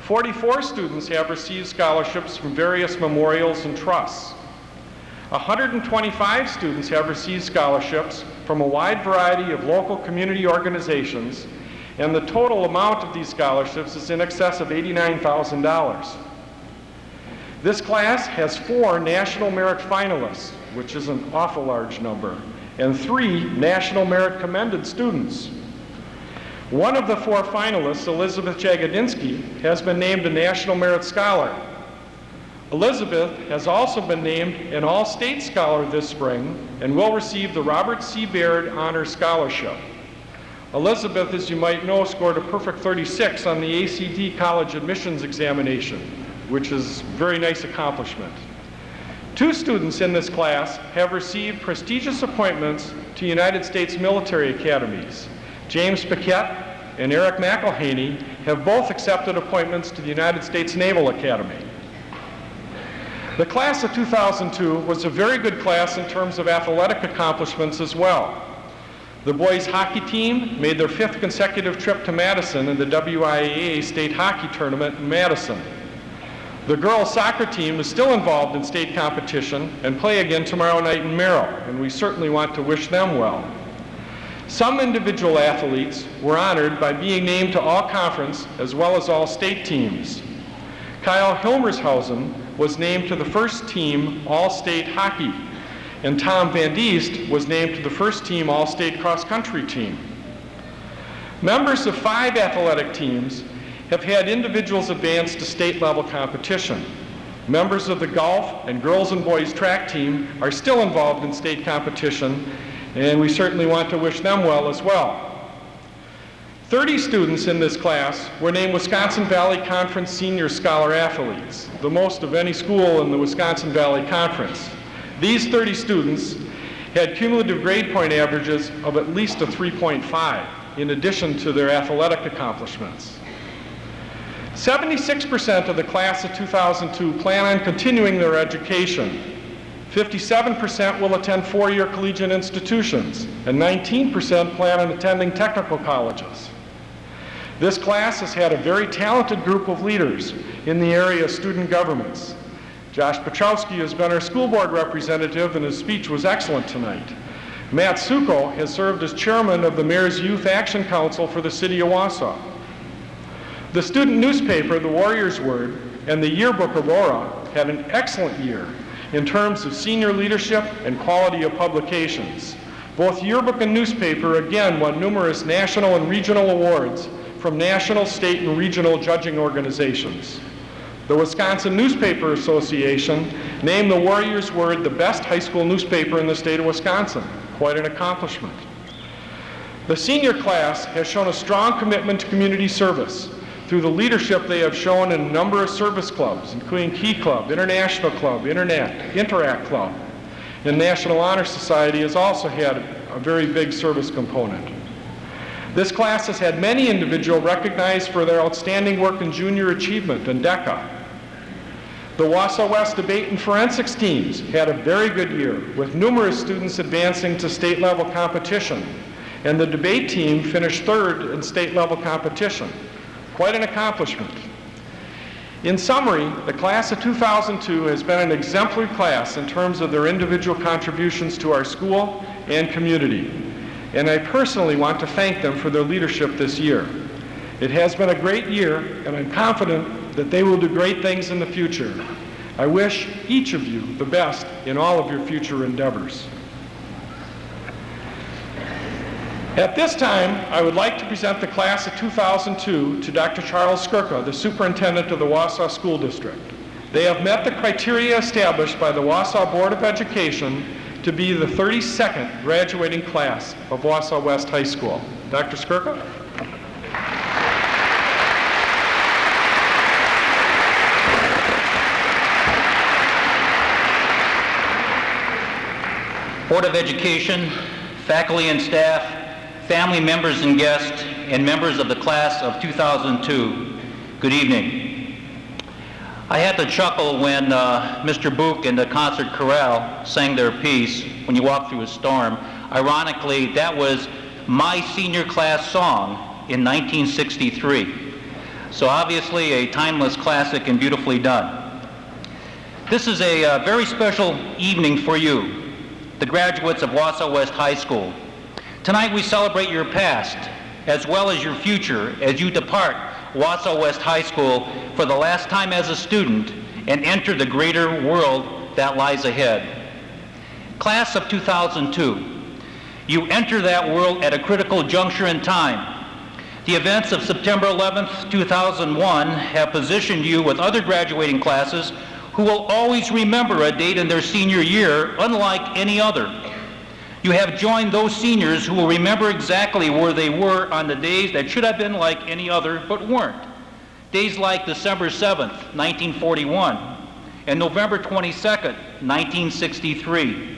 44 students have received scholarships from various memorials and trusts. 125 students have received scholarships from a wide variety of local community organizations, and the total amount of these scholarships is in excess of $89,000. This class has 4 National Merit finalists, which is an awful large number, and 3 National Merit commended students. One of the 4 finalists, Elizabeth Jagodinsky, has been named a National Merit Scholar. Elizabeth has also been named an All-State Scholar this spring and will receive the Robert C. Baird Honor Scholarship. Elizabeth, as you might know, scored a perfect 36 on the ACT College Admissions Examination, which is a very nice accomplishment. 2 students in this class have received prestigious appointments to United States military academies. James Paquette and Eric McElhaney have both accepted appointments to the United States Naval Academy. The class of 2002 was a very good class in terms of athletic accomplishments as well. The boys hockey team made their 5th consecutive trip to Madison in the WIAA State Hockey Tournament in Madison. The girls soccer team is still involved in state competition and play again tomorrow night in Merrill, and we certainly want to wish them well. Some individual athletes were honored by being named to all conference as well as all state teams. Kyle Hilmershausen was named to the first team All-State Hockey, and Tom Van Diest was named to the first team All-State Cross-Country team. Members of 5 athletic teams have had individuals advance to state-level competition. Members of the golf and girls and boys track team are still involved in state competition, and we certainly want to wish them well as well. 30 students in this class were named Wisconsin Valley Conference Senior Scholar Athletes, the most of any school in the Wisconsin Valley Conference. These 30 students had cumulative grade point averages of at least a 3.5, in addition to their athletic accomplishments. 76% of the class of 2002 plan on continuing their education. 57% will attend 4-year collegiate institutions, and 19% plan on attending technical colleges. This class has had a very talented group of leaders in the area of student governments. Josh Petrowski has been our school board representative, and his speech was excellent tonight. Matt Suko has served as chairman of the Mayor's Youth Action Council for the city of Wausau. The student newspaper, The Warrior's Word, and the yearbook Aurora had an excellent year in terms of senior leadership and quality of publications. Both yearbook and newspaper again won numerous national and regional awards from national, state, and regional judging organizations. The Wisconsin Newspaper Association named the Warrior's Word the best high school newspaper in the state of Wisconsin. Quite an accomplishment. The senior class has shown a strong commitment to community service through the leadership they have shown in a number of service clubs, including Key Club, International Club, Interact Club. And National Honor Society has also had a very big service component. This class has had many individuals recognized for their outstanding work in junior achievement and DECA. The Wausau West debate and forensics teams had a very good year, with numerous students advancing to state-level competition, and the debate team finished 3rd in state-level competition. Quite an accomplishment. In summary, the class of 2002 has been an exemplary class in terms of their individual contributions to our school and community, and I personally want to thank them for their leadership this year. It has been a great year, and I'm confident that they will do great things in the future. I wish each of you the best in all of your future endeavors. At this time, I would like to present the class of 2002 to Dr. Charles Skirka, the superintendent of the Wausau School District. They have met the criteria established by the Wausau Board of Education to be the 32nd graduating class of Wausau West High School. Dr. Skirka? Board of Education, faculty and staff, family members and guests, and members of the class of 2002, good evening. I had to chuckle when Mr. Book and the concert chorale sang their piece, When You Walk Through a Storm. Ironically, that was my senior class song in 1963. So obviously a timeless classic and beautifully done. This is a very special evening for you, the graduates of Wausau West High School. Tonight we celebrate your past as well as your future as you depart Wausau West High School for the last time as a student and enter the greater world that lies ahead. Class of 2002, you enter that world at a critical juncture in time. The events of September 11th, 2001 have positioned you with other graduating classes who will always remember a date in their senior year unlike any other. You have joined those seniors who will remember exactly where they were on the days that should have been like any other but weren't. Days like December 7th, 1941, and November 22nd, 1963.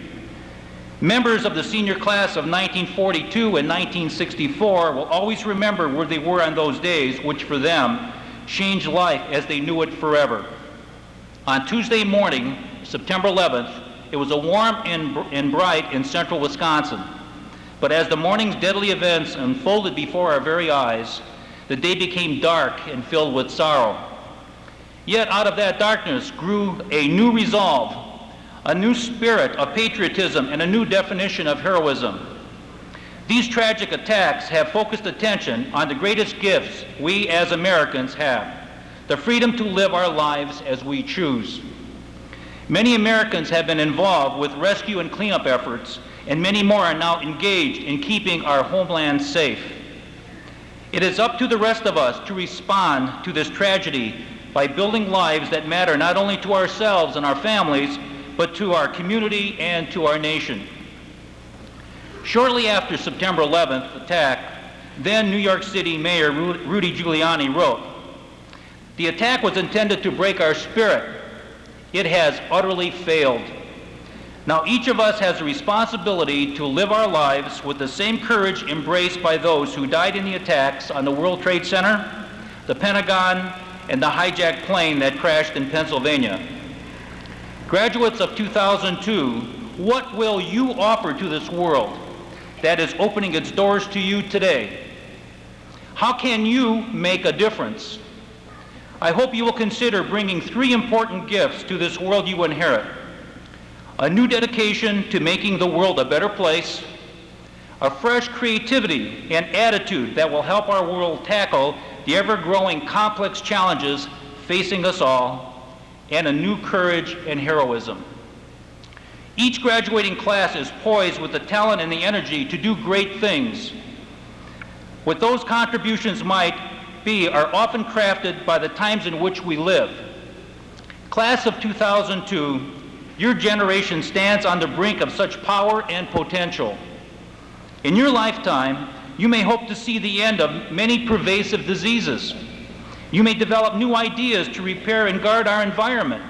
Members of the senior class of 1942 and 1964 will always remember where they were on those days, which for them changed life as they knew it forever. On Tuesday morning, September 11th, it was a warm and bright in central Wisconsin. But as the morning's deadly events unfolded before our very eyes, the day became dark and filled with sorrow. Yet out of that darkness grew a new resolve, a new spirit of patriotism, and a new definition of heroism. These tragic attacks have focused attention on the greatest gifts we as Americans have, the freedom to live our lives as we choose. Many Americans have been involved with rescue and cleanup efforts, and many more are now engaged in keeping our homeland safe. It is up to the rest of us to respond to this tragedy by building lives that matter not only to ourselves and our families, but to our community and to our nation. Shortly after September 11th attack, then New York City Mayor Rudy Giuliani wrote, "The attack was intended to break our spirit. It has utterly failed. Now each of us has a responsibility to live our lives with the same courage embraced by those who died in the attacks on the World Trade Center, the Pentagon, and the hijacked plane that crashed in Pennsylvania." Graduates of 2002, what will you offer to this world that is opening its doors to you today? How can you make a difference? I hope you will consider bringing 3 important gifts to this world you inherit: a new dedication to making the world a better place, a fresh creativity and attitude that will help our world tackle the ever-growing complex challenges facing us all, and a new courage and heroism. Each graduating class is poised with the talent and the energy to do great things. What those contributions might be are often crafted by the times in which we live. Class of 2002, your generation stands on the brink of such power and potential. In your lifetime, you may hope to see the end of many pervasive diseases. You may develop new ideas to repair and guard our environment,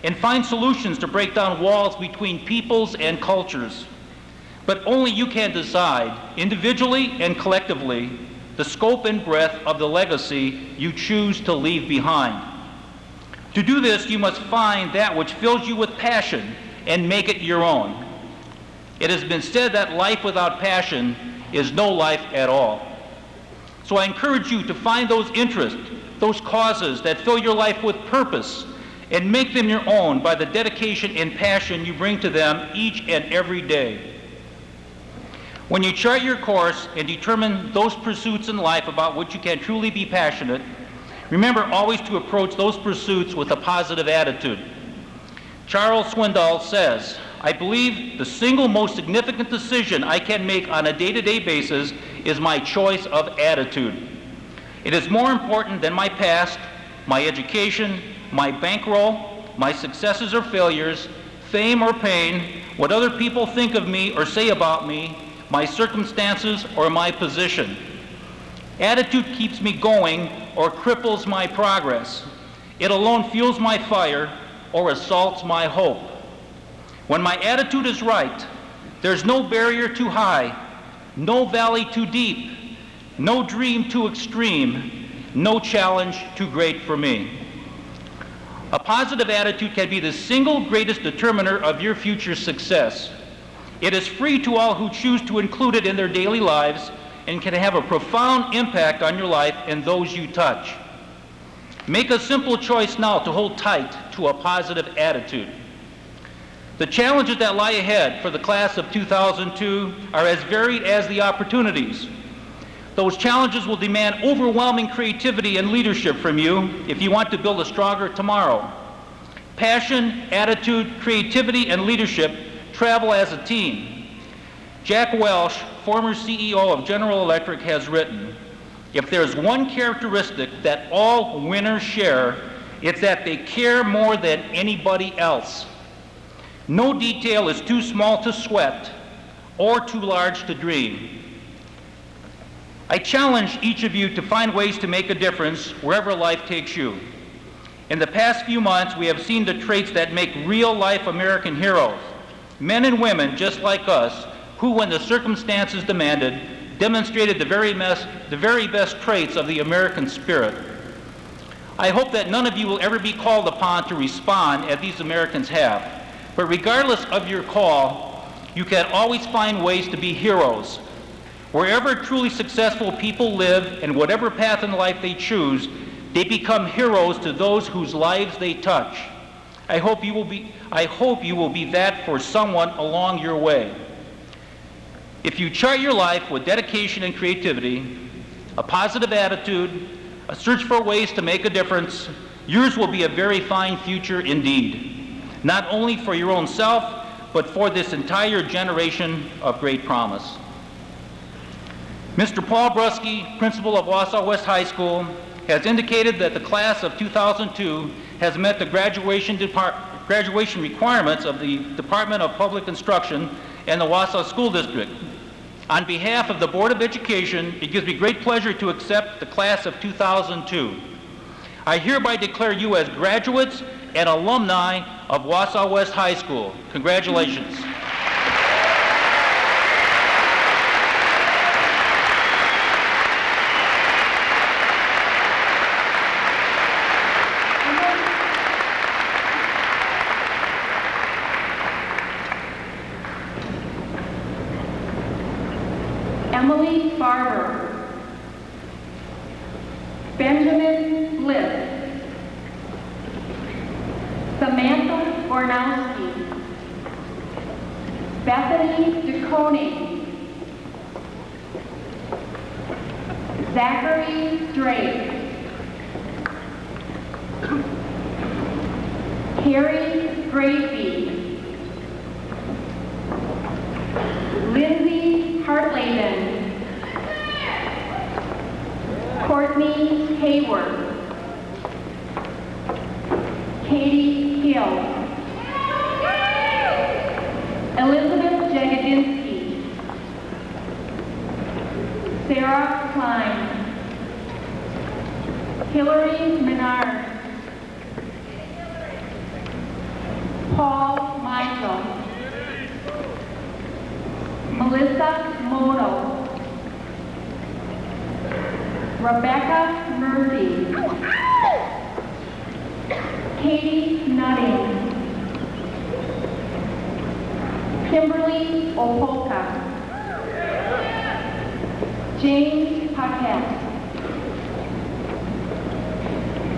and find solutions to break down walls between peoples and cultures. But only you can decide, individually and collectively, the scope and breadth of the legacy you choose to leave behind. To do this, you must find that which fills you with passion and make it your own. It has been said that life without passion is no life at all. So I encourage you to find those interests, those causes that fill your life with purpose, and make them your own by the dedication and passion you bring to them each and every day. When you chart your course and determine those pursuits in life about which you can truly be passionate, remember always to approach those pursuits with a positive attitude. Charles Swindoll says, "I believe the single most significant decision I can make on a day-to-day basis is my choice of attitude. It is more important than my past, my education, my bankroll, my successes or failures, fame or pain, what other people think of me or say about me, my circumstances or my position. Attitude keeps me going or cripples my progress. It alone fuels my fire or assaults my hope. When my attitude is right, there's no barrier too high, no valley too deep, no dream too extreme, no challenge too great for me." A positive attitude can be the single greatest determiner of your future success. It is free to all who choose to include it in their daily lives and can have a profound impact on your life and those you touch. Make a simple choice now to hold tight to a positive attitude. The challenges that lie ahead for the class of 2002 are as varied as the opportunities. Those challenges will demand overwhelming creativity and leadership from you if you want to build a stronger tomorrow. Passion, attitude, creativity, and leadership travel as a team. Jack Welch, former CEO of General Electric, has written, "If there's one characteristic that all winners share, it's that they care more than anybody else. No detail is too small to sweat or too large to dream." I challenge each of you to find ways to make a difference wherever life takes you. In the past few months, we have seen the traits that make real-life American heroes, men and women just like us, who, when the circumstances demanded, demonstrated the very best traits of the American spirit. I hope that none of you will ever be called upon to respond as these Americans have. But regardless of your call, you can always find ways to be heroes. Wherever truly successful people live and whatever path in life they choose, they become heroes to those whose lives they touch. I hope you will be that for someone along your way. If you chart your life with dedication and creativity, a positive attitude, a search for ways to make a difference, yours will be a very fine future indeed, not only for your own self, but for this entire generation of great promise. Mr. Paul Brusky, principal of Wausau West High School, has indicated that the class of 2002 has met the graduation requirements of the Department of Public Instruction and the Wausau School District. On behalf of the Board of Education, it gives me great pleasure to accept the class of 2002. I hereby declare you as graduates and alumni of Wausau West High School. Congratulations. Emily Barber, Benjamin Bliss, Samantha Ornowski, Bethany DeConing, Zachary Drake, Carrie Gracey, Lindsay Hartladen, Courtney Hayward, Katie Hill, Elizabeth Jagodinsky, Sarah Klein, Hillary Menard, Paul Michael, Melissa Mono, Rebecca Murphy, Katie Nutting, Kimberly Opolka, James Paquette,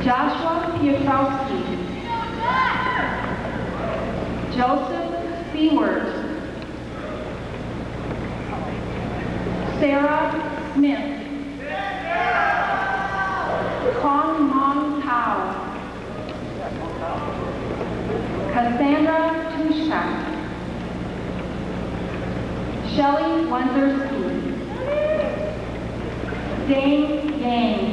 Joshua Piotrowski, Joseph Seward, Sarah Smith. Kong Mong Tao. Cassandra Tushka. Shelley Wonderski. Dane Yang.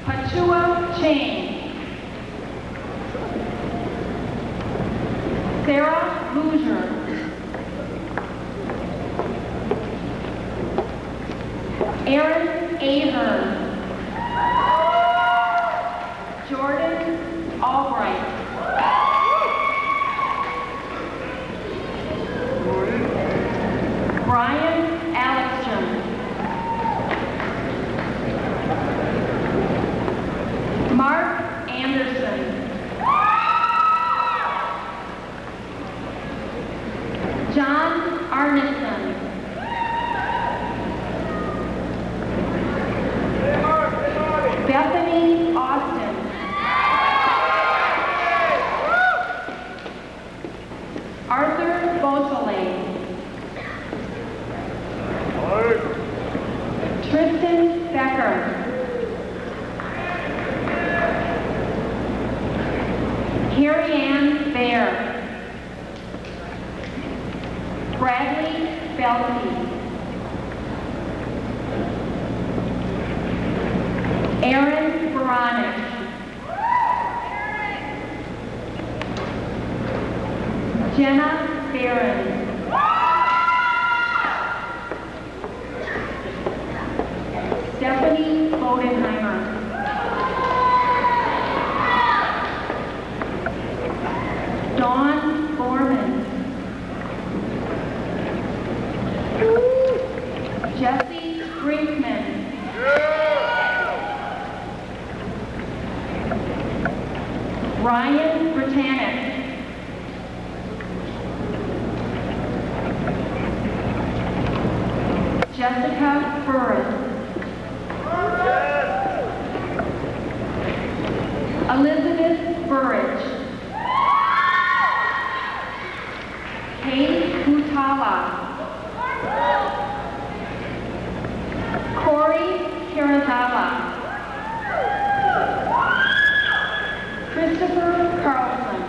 Pachua Chang. Sarah Luzier. Aaron Ahern. Jordan Albright. Brian Alexstrom. Mark Anderson. John Arneson. Bethany Austin. Arthur Beausoleil. Tristan Becker. Carrie Ann Baer. Bradley Belkey. Aaron Veronik. Jenna Barron. Stephanie Bodenheimer. Dawn Borman. Jesse Brinkman. Ryan Britannic. Jessica Burris. Elizabeth Burridge. Kate Butala. Corey Karazawa. Christopher Carlson.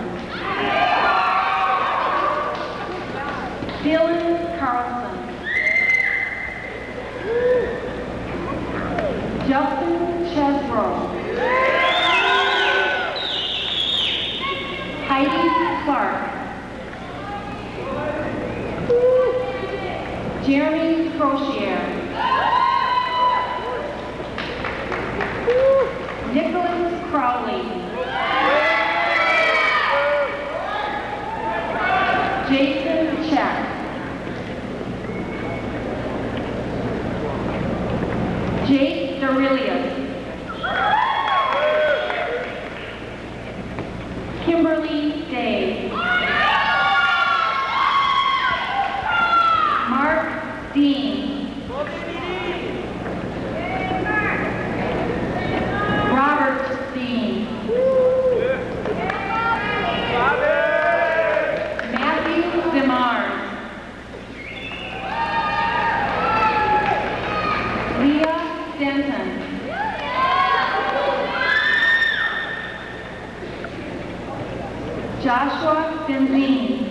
Dylan Carlson. Justin Chesbrough. Heidi Clark. Jeremy Crochier. Nicholas Crowley. Jason Check. Jake Dorilius. Kimberly Day. Mark Dean. Robert Dean. Matthew Demars. Leah Denton. Joshua Benzine.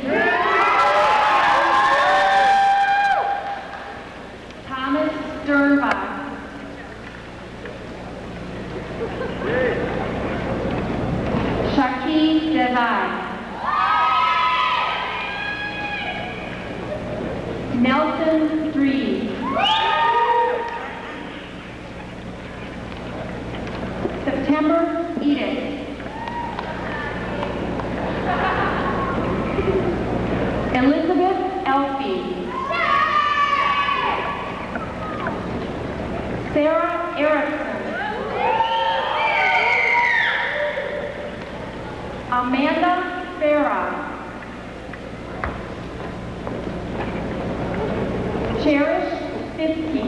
Thomas Sternbach. Shaki Desai. Nelson Dree. September Edict. Elizabeth Elfie. Sarah Erickson. Amanda Farah. Cherish Fitzke.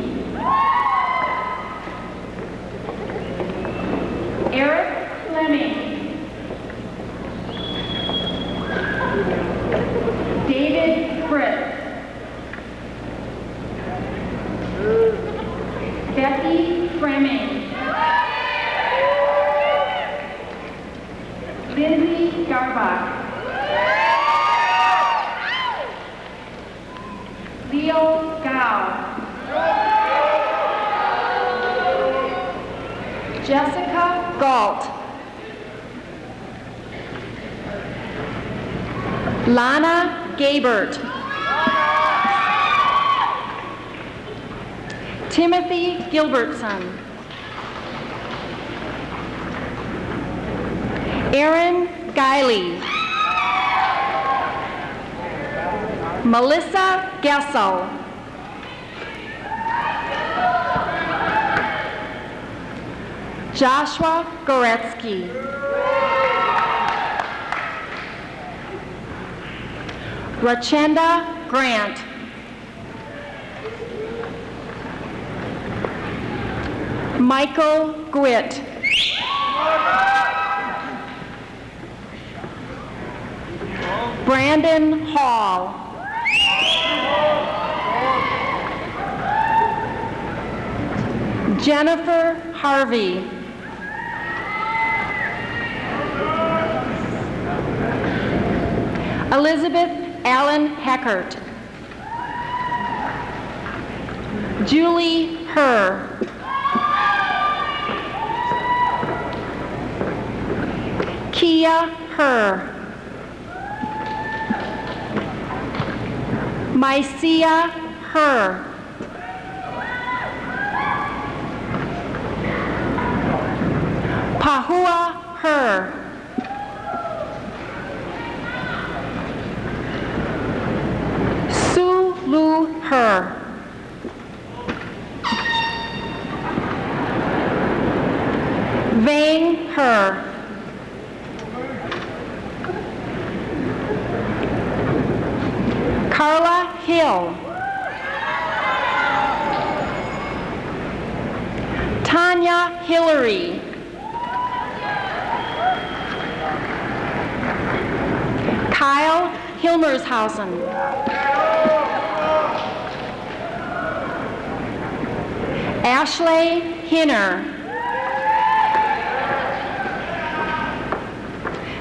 Fremming. Lindsay Garbach. Leo Gao. Jessica Galt. Lana Gabert. Timothy Gilbertson. Aaron Guiley. Melissa Gessel. Joshua Goretsky. Rachenda Grant. Michael Gwitt. Brandon Hall. Jennifer Harvey. Elizabeth Allen Heckert. Julie Herr. Kia Herr. Mycia Herr. Pahua Herr. Sue Lu Herr. Vang Herr. Carla Hill. Tanya Hillary. Kyle Hilmershausen. Ashley Hinner.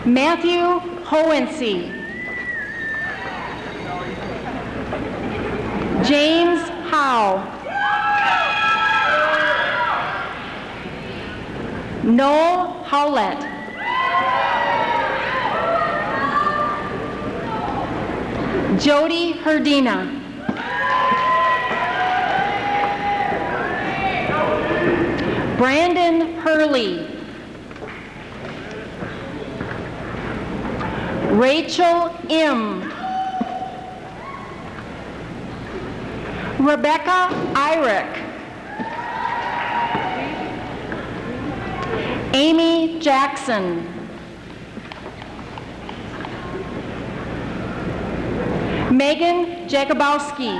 Matthew Hohensee. James Howe. Noel Howlett. Jody Herdina. Brandon Hurley. Rachel M. Rebecca Irick. Amy Jackson. Megan Jakubowski.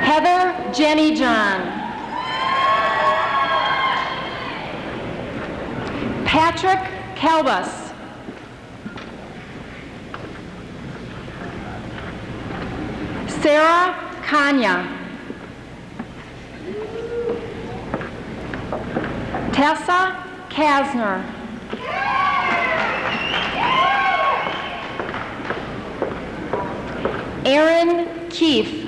Heather Jenny John. Patrick Kalbus. Sarah Kanya. Tessa Kasner. Aaron Keefe.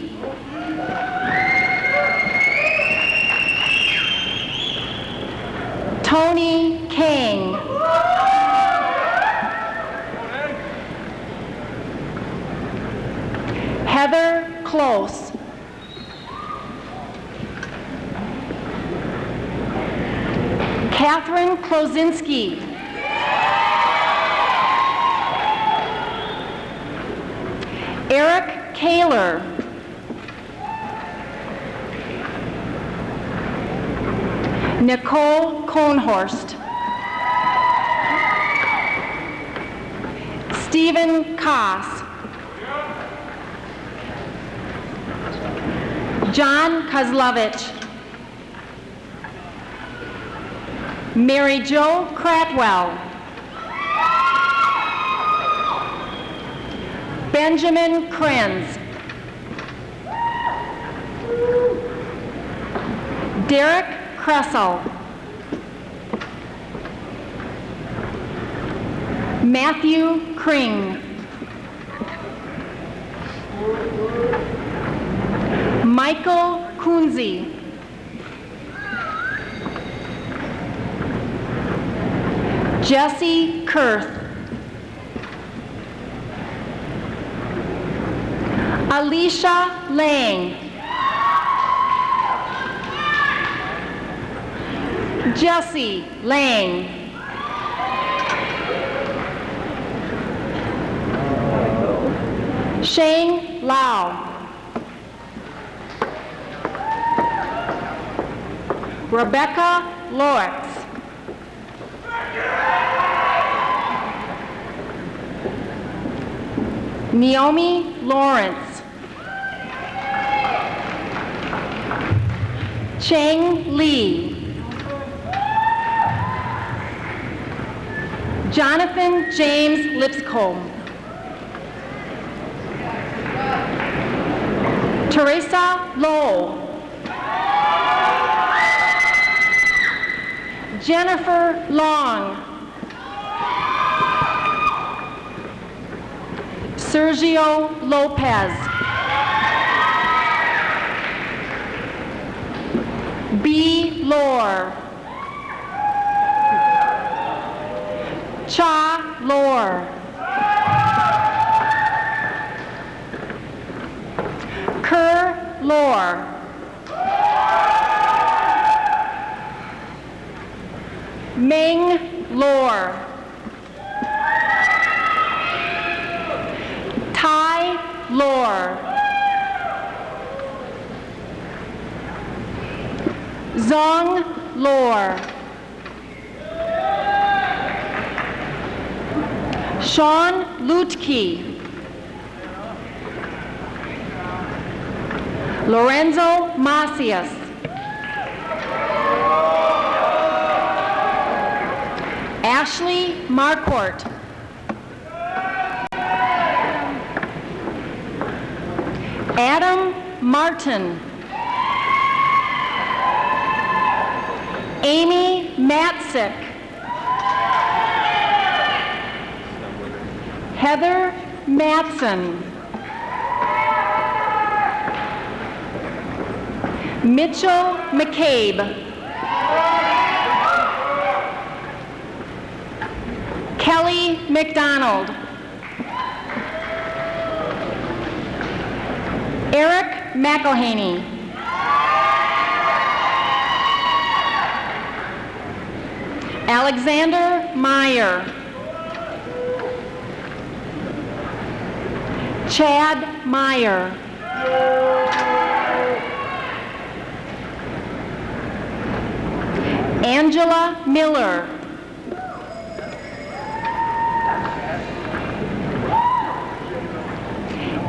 Tony Kang. Heather Close. Catherine Klozinski. Eric Kaler. Nicole Cohnhorst. Stephen Koss. John Kozlovich. Mary Jo Cratwell. Benjamin Krenz. Derek Kressel. Matthew Kring. Michael Kunze. Jesse Kurth. Alicia Lang. Jesse Lang. Shane Lau. Rebecca Lorix. Naomi Lawrence. Cheng Lee. Jonathan James Lipscomb. Teresa Lowe. Jennifer Long. Sergio Lopez. B. Lore. Cha Lore. Kerr Lore. Ming Lore. Tai Lore. Zong Lore. Sean Lutke. Lorenzo Macias. Ashley Marquardt. Adam Martin. Amy Matzik. Heather Matson. Mitchell McCabe. Kelly McDonald. Eric McElhaney. Alexander Meyer. Chad Meyer. Angela Miller.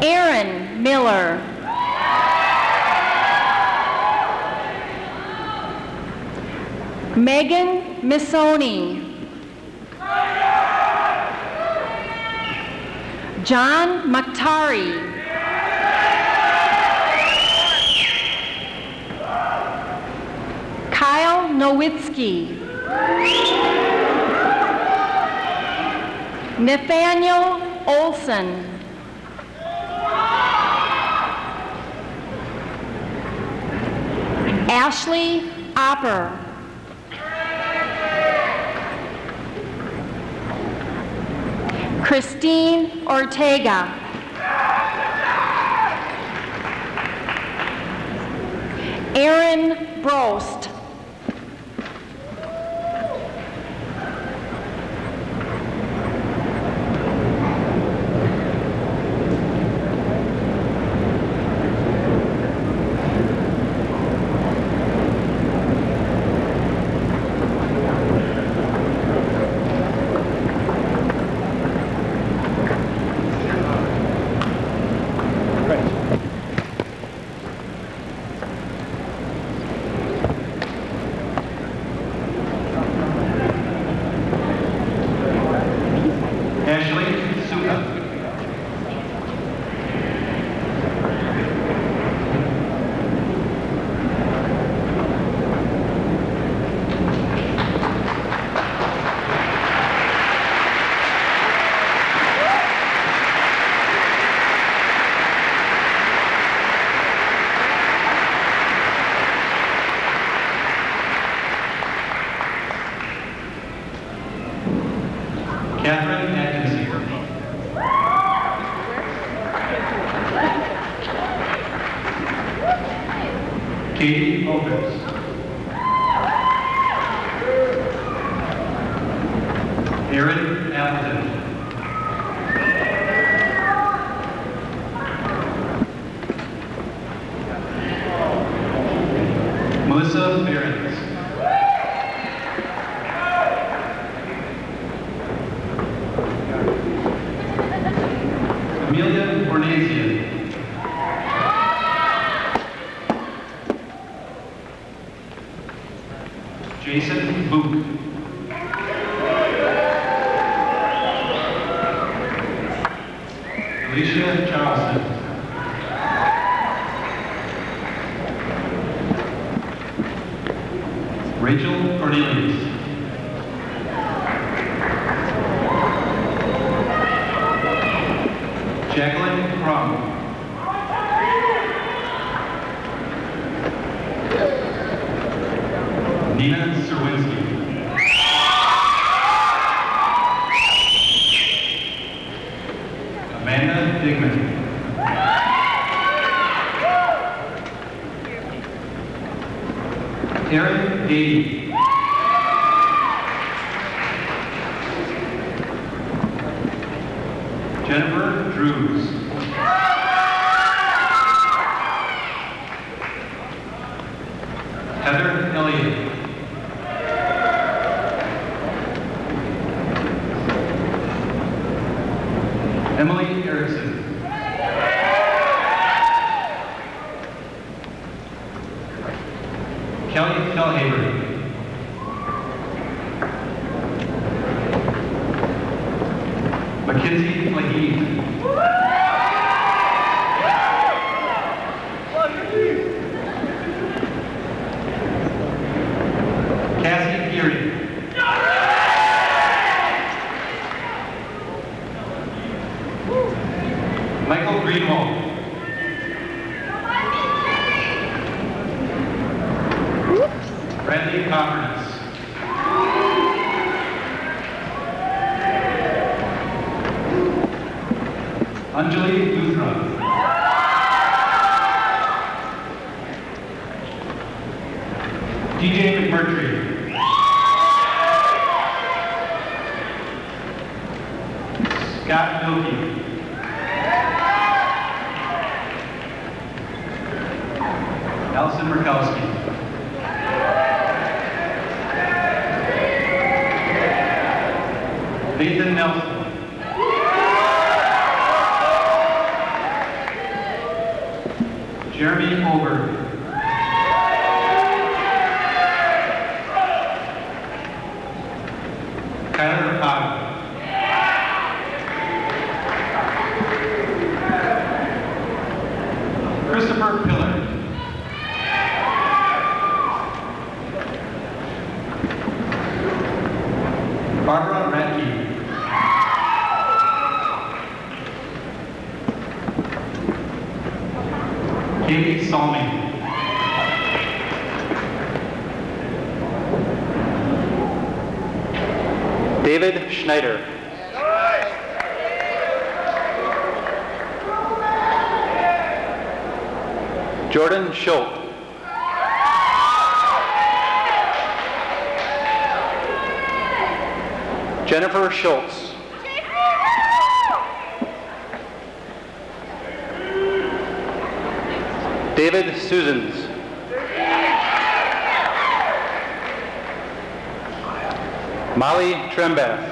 Aaron Miller. Megan Missoni. John Makhtari. Kyle Nowitzki. Nathaniel Olson. Ashley Opper. Christine Ortega. Aaron Brost. Katie Lopez. Aaron Appleton. Melissa Behrens. Amelia Ornazian. Jason Book. Alicia Charleston. Rachel Cornelius. Jacqueline Crum. Nina Serwinski. Amanda Digman. Aaron Beatty. Jennifer Drews. Heather Elliott. Emily Erickson. Kelly Fellhaber. Mackenzie Laheen. Cassie Geary. Michael Greenwald. Bradley Copperness. Anjali Luthra. DJ McMurtry. Scott Milkey. Allison Murkowski. Nathan Nelson. Jeremy Holberg. Kyler Potter. Christopher Pillard. Barbara Radke. Katie Salming. David Schneider. Jordan Schultz. Jennifer Schultz. David Susans. Molly Trembath.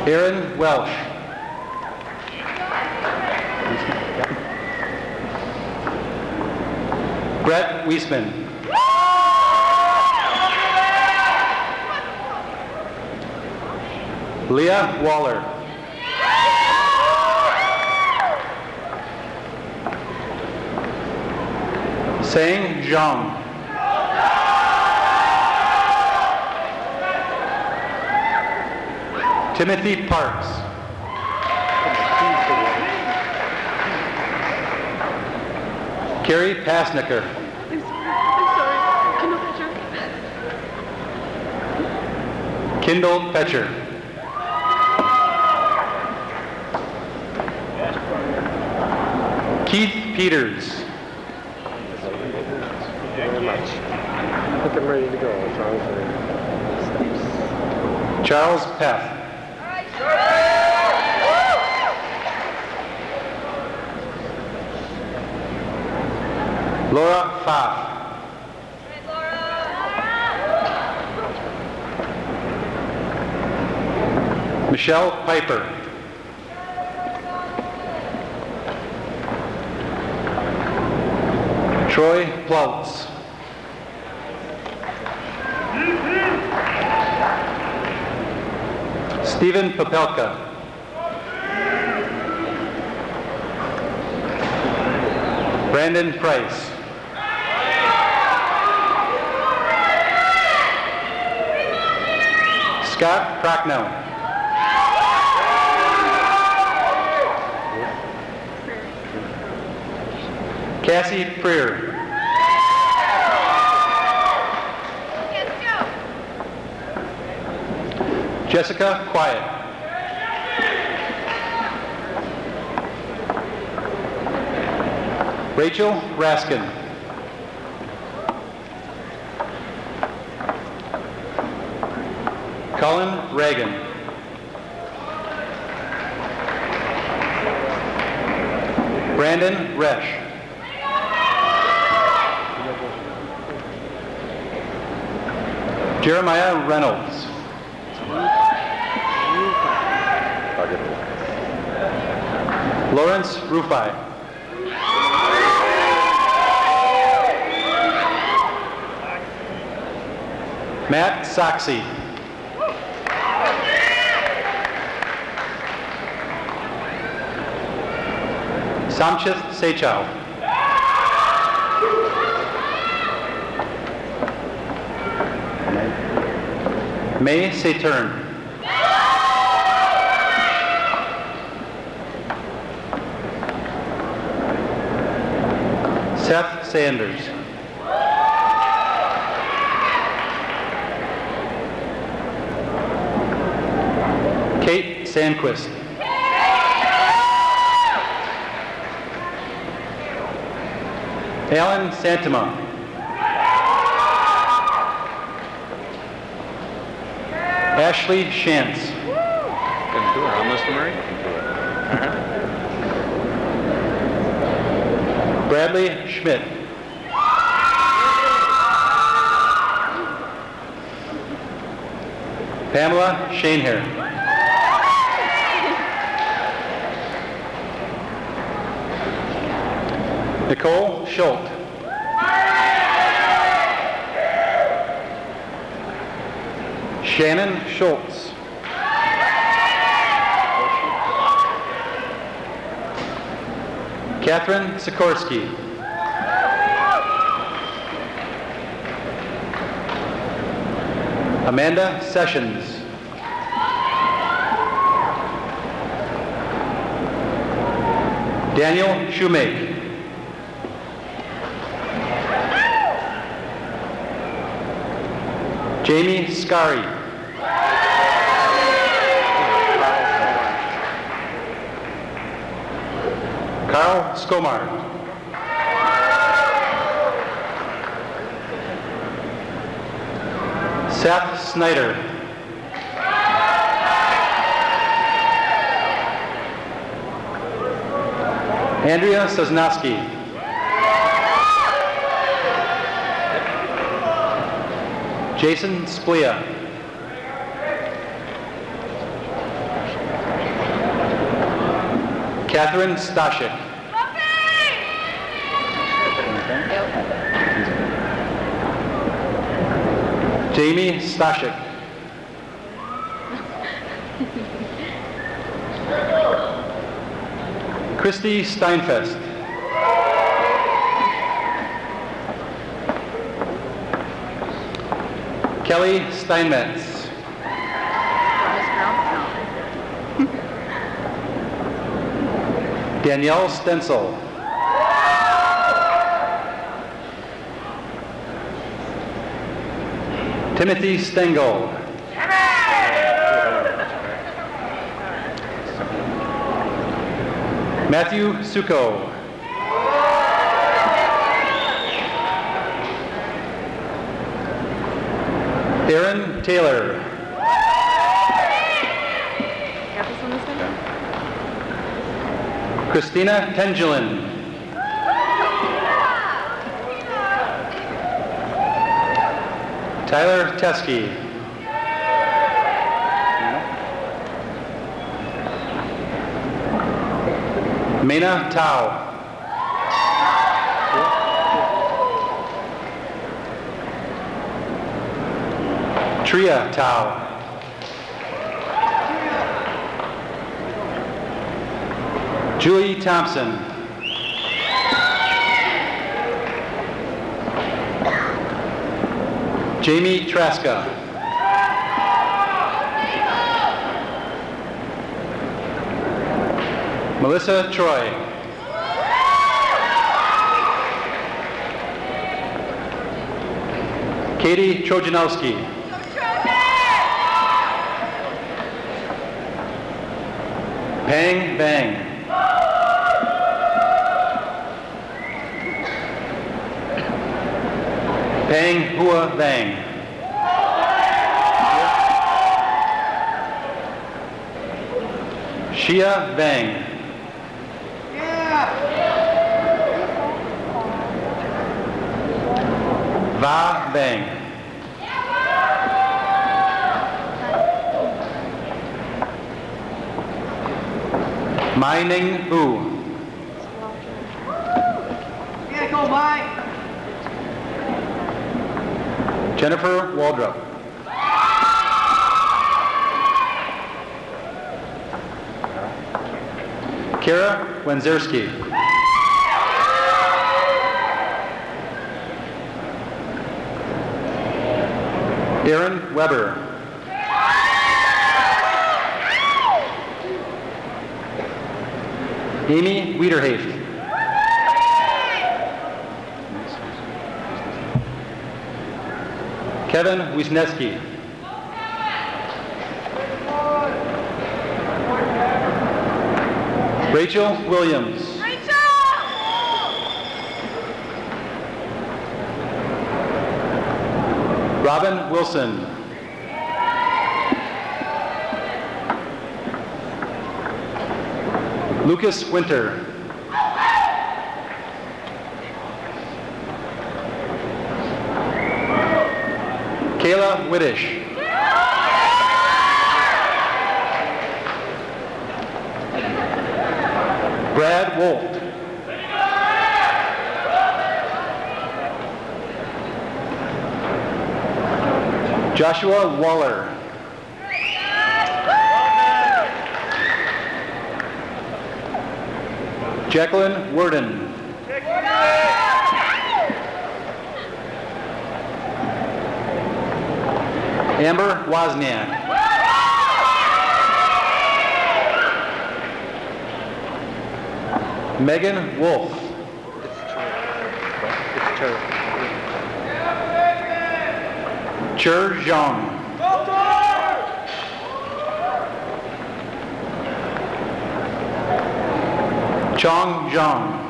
Aaron Welsh. Brett Wiesman. Leah Waller. Sang Zhang. Timothy Parks. Carrie Pasnicker. I'm sorry. Kindle Petcher. Kendall Petcher. Keith Peters. I think I'm ready to go as long as they're Charles Peff. Laura Pfaff. Michelle Piper. Troy Ploutz. Stephen Popelka. Brandon Price. Scott Prochnow. Cassie Freer. Jessica Quiet. Rachel Raskin. Colin Reagan. Brandon Resch. Jeremiah Reynolds. Lawrence Rufai. Matt Soxie. Samchith Sechau. May Saturn. Seth Sanders. Kate Sandquist. Alan Santama. Ashley Shantz. Can do it, huh, Mr. Murray? Bradley Schmidt. Pamela Shanehair. Nicole Schultz. Shannon Schultz. Catherine Sikorsky. Amanda Sessions. Daniel Shoemake. Jamie Scari. Carl Skomar. Seth Snyder. Andrea Sosnowski. Jason Splia. Catherine Stashik. Jamie Stashik. Christy Steinfest. Kelly Steinmetz. Danielle Stencil. Timothy Stengel. Matthew Suko. Aaron Taylor. Got this one this time? Christina Tengelin. Tyler Teskey. Mena Tao. Tria Tao. Julie Thompson. Jamie Traska. Melissa Troy. Katie Trojanowski. Pang Bang. Pang Hua Vang. Shia Vang. Va Vang. Mai Ning U. Jennifer Waldrop. Kara Wenzerski. Aaron Weber. Amy Wiederhaft. Kevin Wisniewski. Rachel Williams. Robin Wilson. Lucas Winter. Kayla Whittish. Brad Wolf. Joshua Waller. Jacqueline Worden. Amber Wozniak. Megan Wolf. Cher Zhang. Chong Zhang.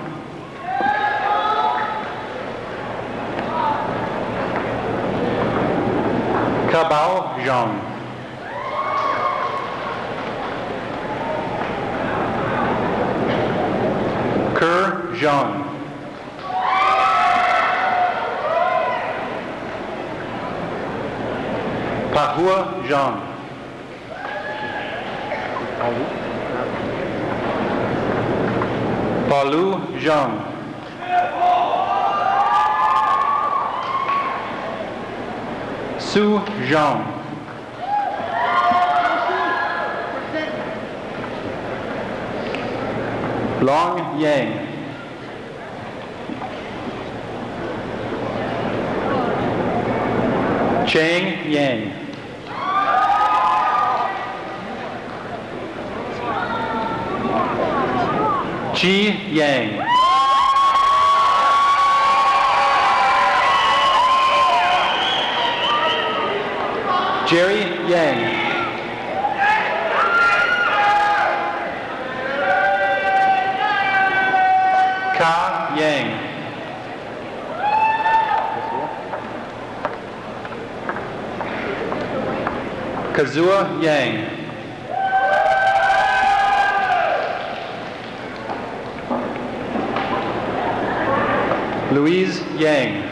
Kabao Zhang. Kerr Zhang. Pahua Zhang. Palu Zhang. Su Zhang. Long Yang. Chang Yang. Chi Yang. Jerry Yang. Ka Yang. Kazua Yang. Louise Yang.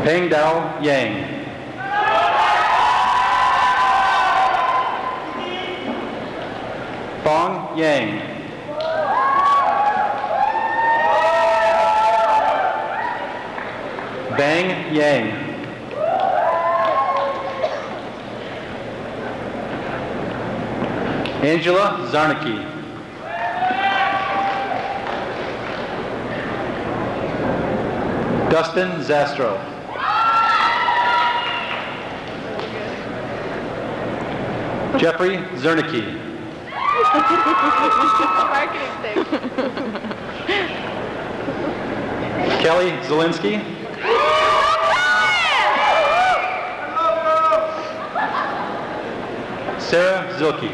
Peng Dao Yang. Bong Yang. Bang Yang. Angela Zarnicki. Dustin Zastro. Jeffrey Zernicki. Marketing thing. Kelly Zielinski. Sarah Zilke.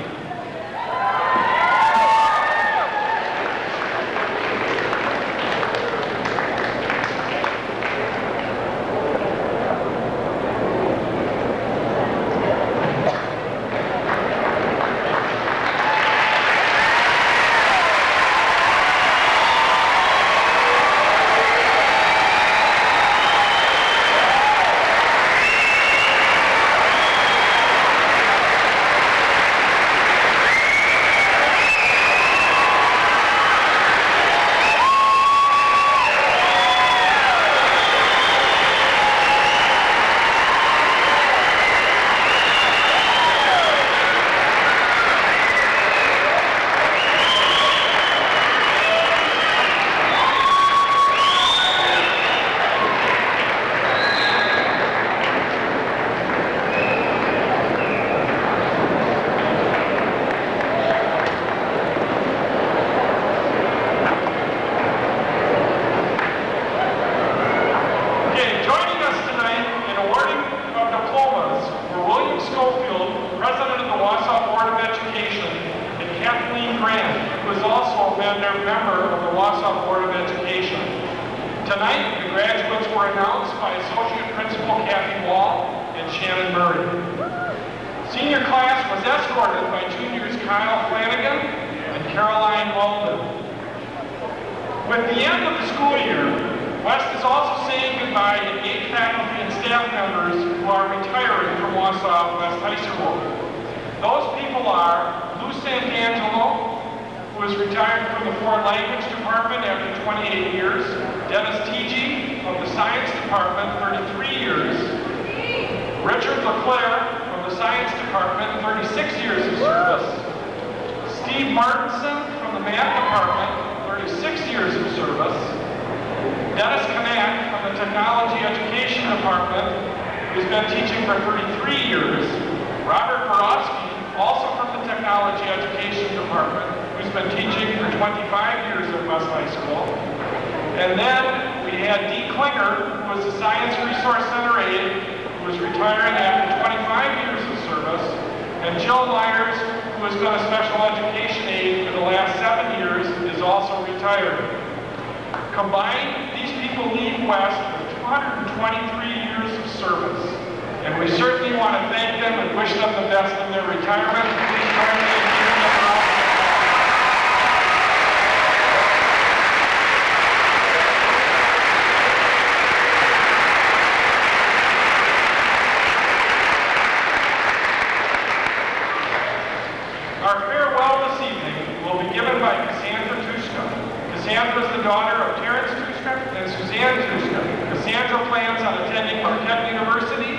member of the Wausau Board of Education. Tonight, the graduates were announced by Associate Principal Kathy Wall and Shannon Murray. Senior class was escorted by juniors Kyle Flanagan and Caroline Walden. With the end of the school year, West is also saying goodbye to 8 faculty and staff members who are retiring from Wausau West High School. Those people are Lou Santangelo, who is retired from the Foreign Language Department after 28 years, Dennis Teege of the Science Department, 33 years, Richard LeClaire from the Science Department, 36 years of service, Steve Martinson from the Math Department, 36 years of service, Dennis Kanak from the Technology Education Department, who's been teaching for 33 years, Robert Borowski, also from the Technology Education Department, who's been teaching for 25 years at West High School. And then we had Dee Klinger, who was the Science Resource Center aide, who was retiring after 25 years of service, and Jill Myers, who has been a special education aide for the last 7 years, is also retired. Combined, these people leave West with 223 years of service. And we certainly want to thank them and wish them the best in their retirement. Please join me in giving them a round of applause. Our farewell this evening will be given by Cassandra Tushka. Cassandra is the daughter of Terrence Tushka and Suzanne Tushka. Cassandra plans on attending Marquette University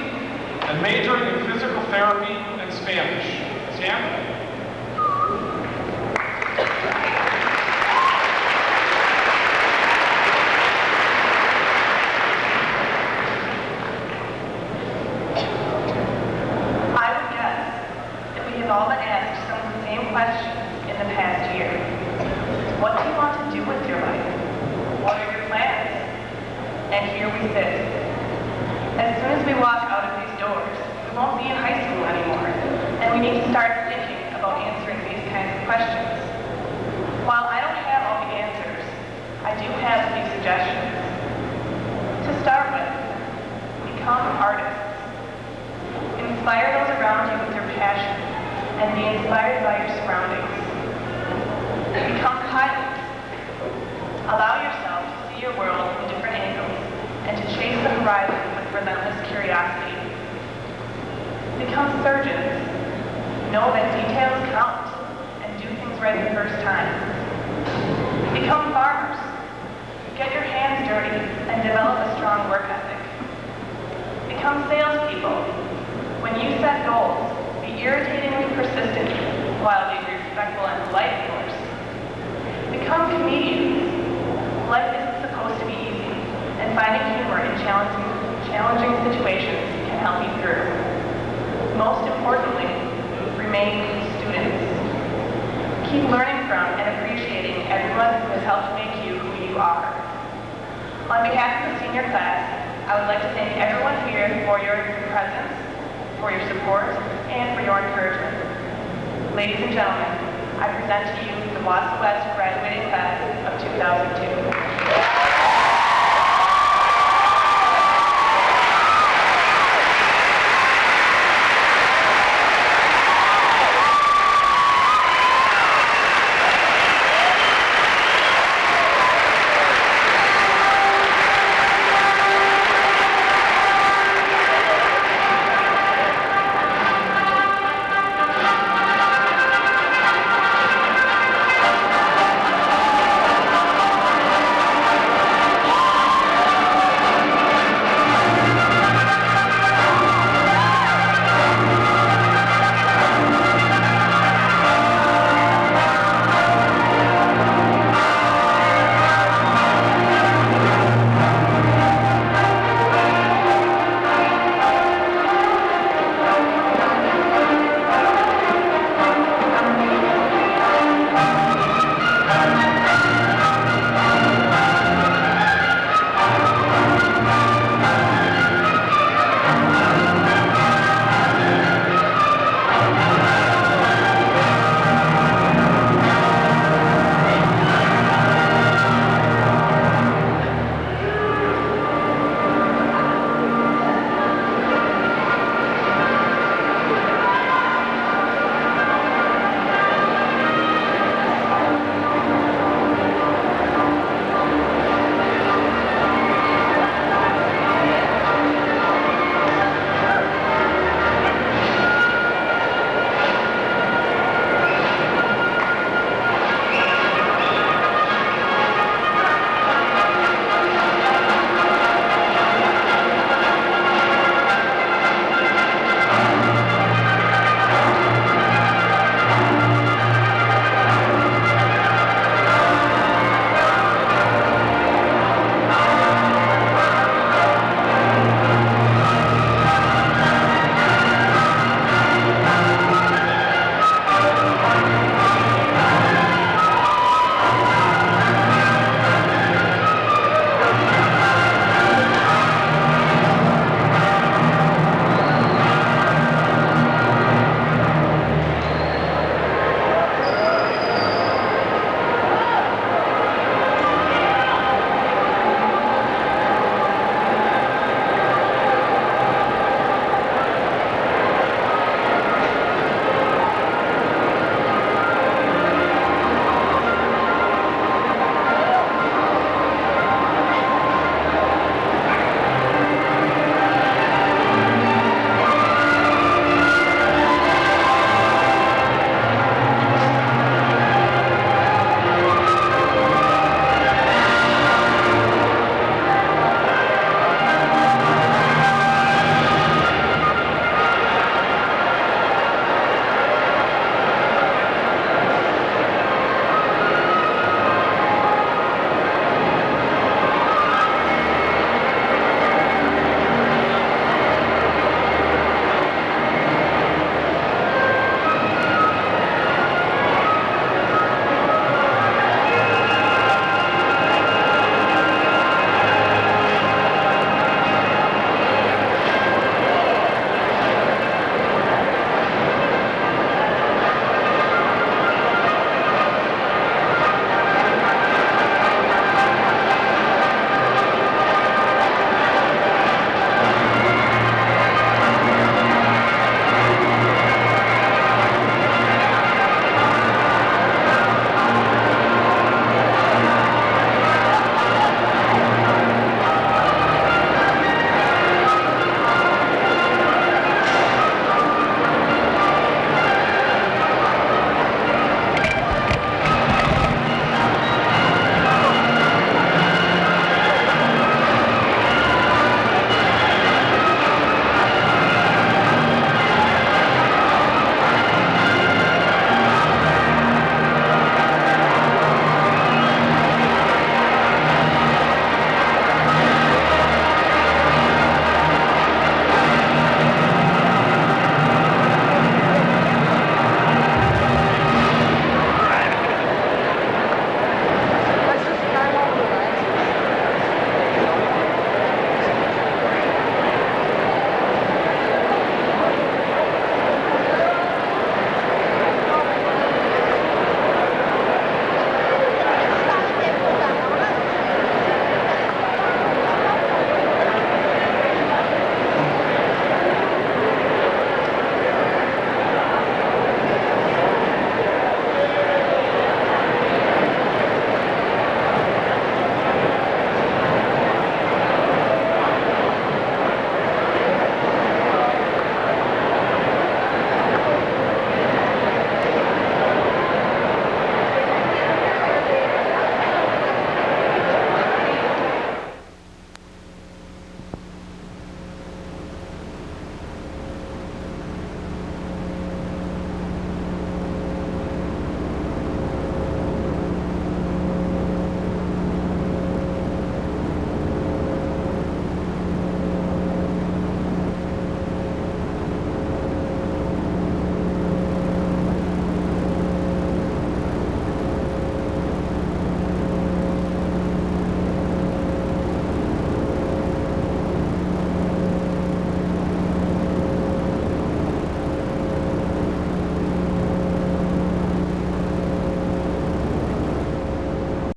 and majoring in physical therapy and Spanish. Cassandra? I would guess that we have all been asked some of the same questions in the past year. What do you want to do with your life? What are your plans? And here we sit. As soon as we walk out of these doors, we won't be in high school anymore, and we need to start thinking about answering these kinds of questions. While I don't have all the answers, I do have the suggestions. To start with, become artists. Inspire those around you with your passion and be inspired by your surroundings. Become pilots. Allow yourself to see your world from different angles and to chase the horizon with relentless curiosity. Become surgeons. Know that details count and do things right the first time. Become farmers. Get your hands dirty and develop a strong work ethic. Become salespeople. When you set goals, be irritatingly persistent while being respectful and polite, of course. Become comedians. Life isn't supposed to be easy, and finding humor in challenging situations can help you through. Most importantly, remain students. Keep learning from and appreciating everyone who has helped make you who you are. On behalf of the senior class, I would like to thank everyone here for your presence, for your support, and for your encouragement. Ladies and gentlemen, I present to you the Wausau West graduating class of 2002.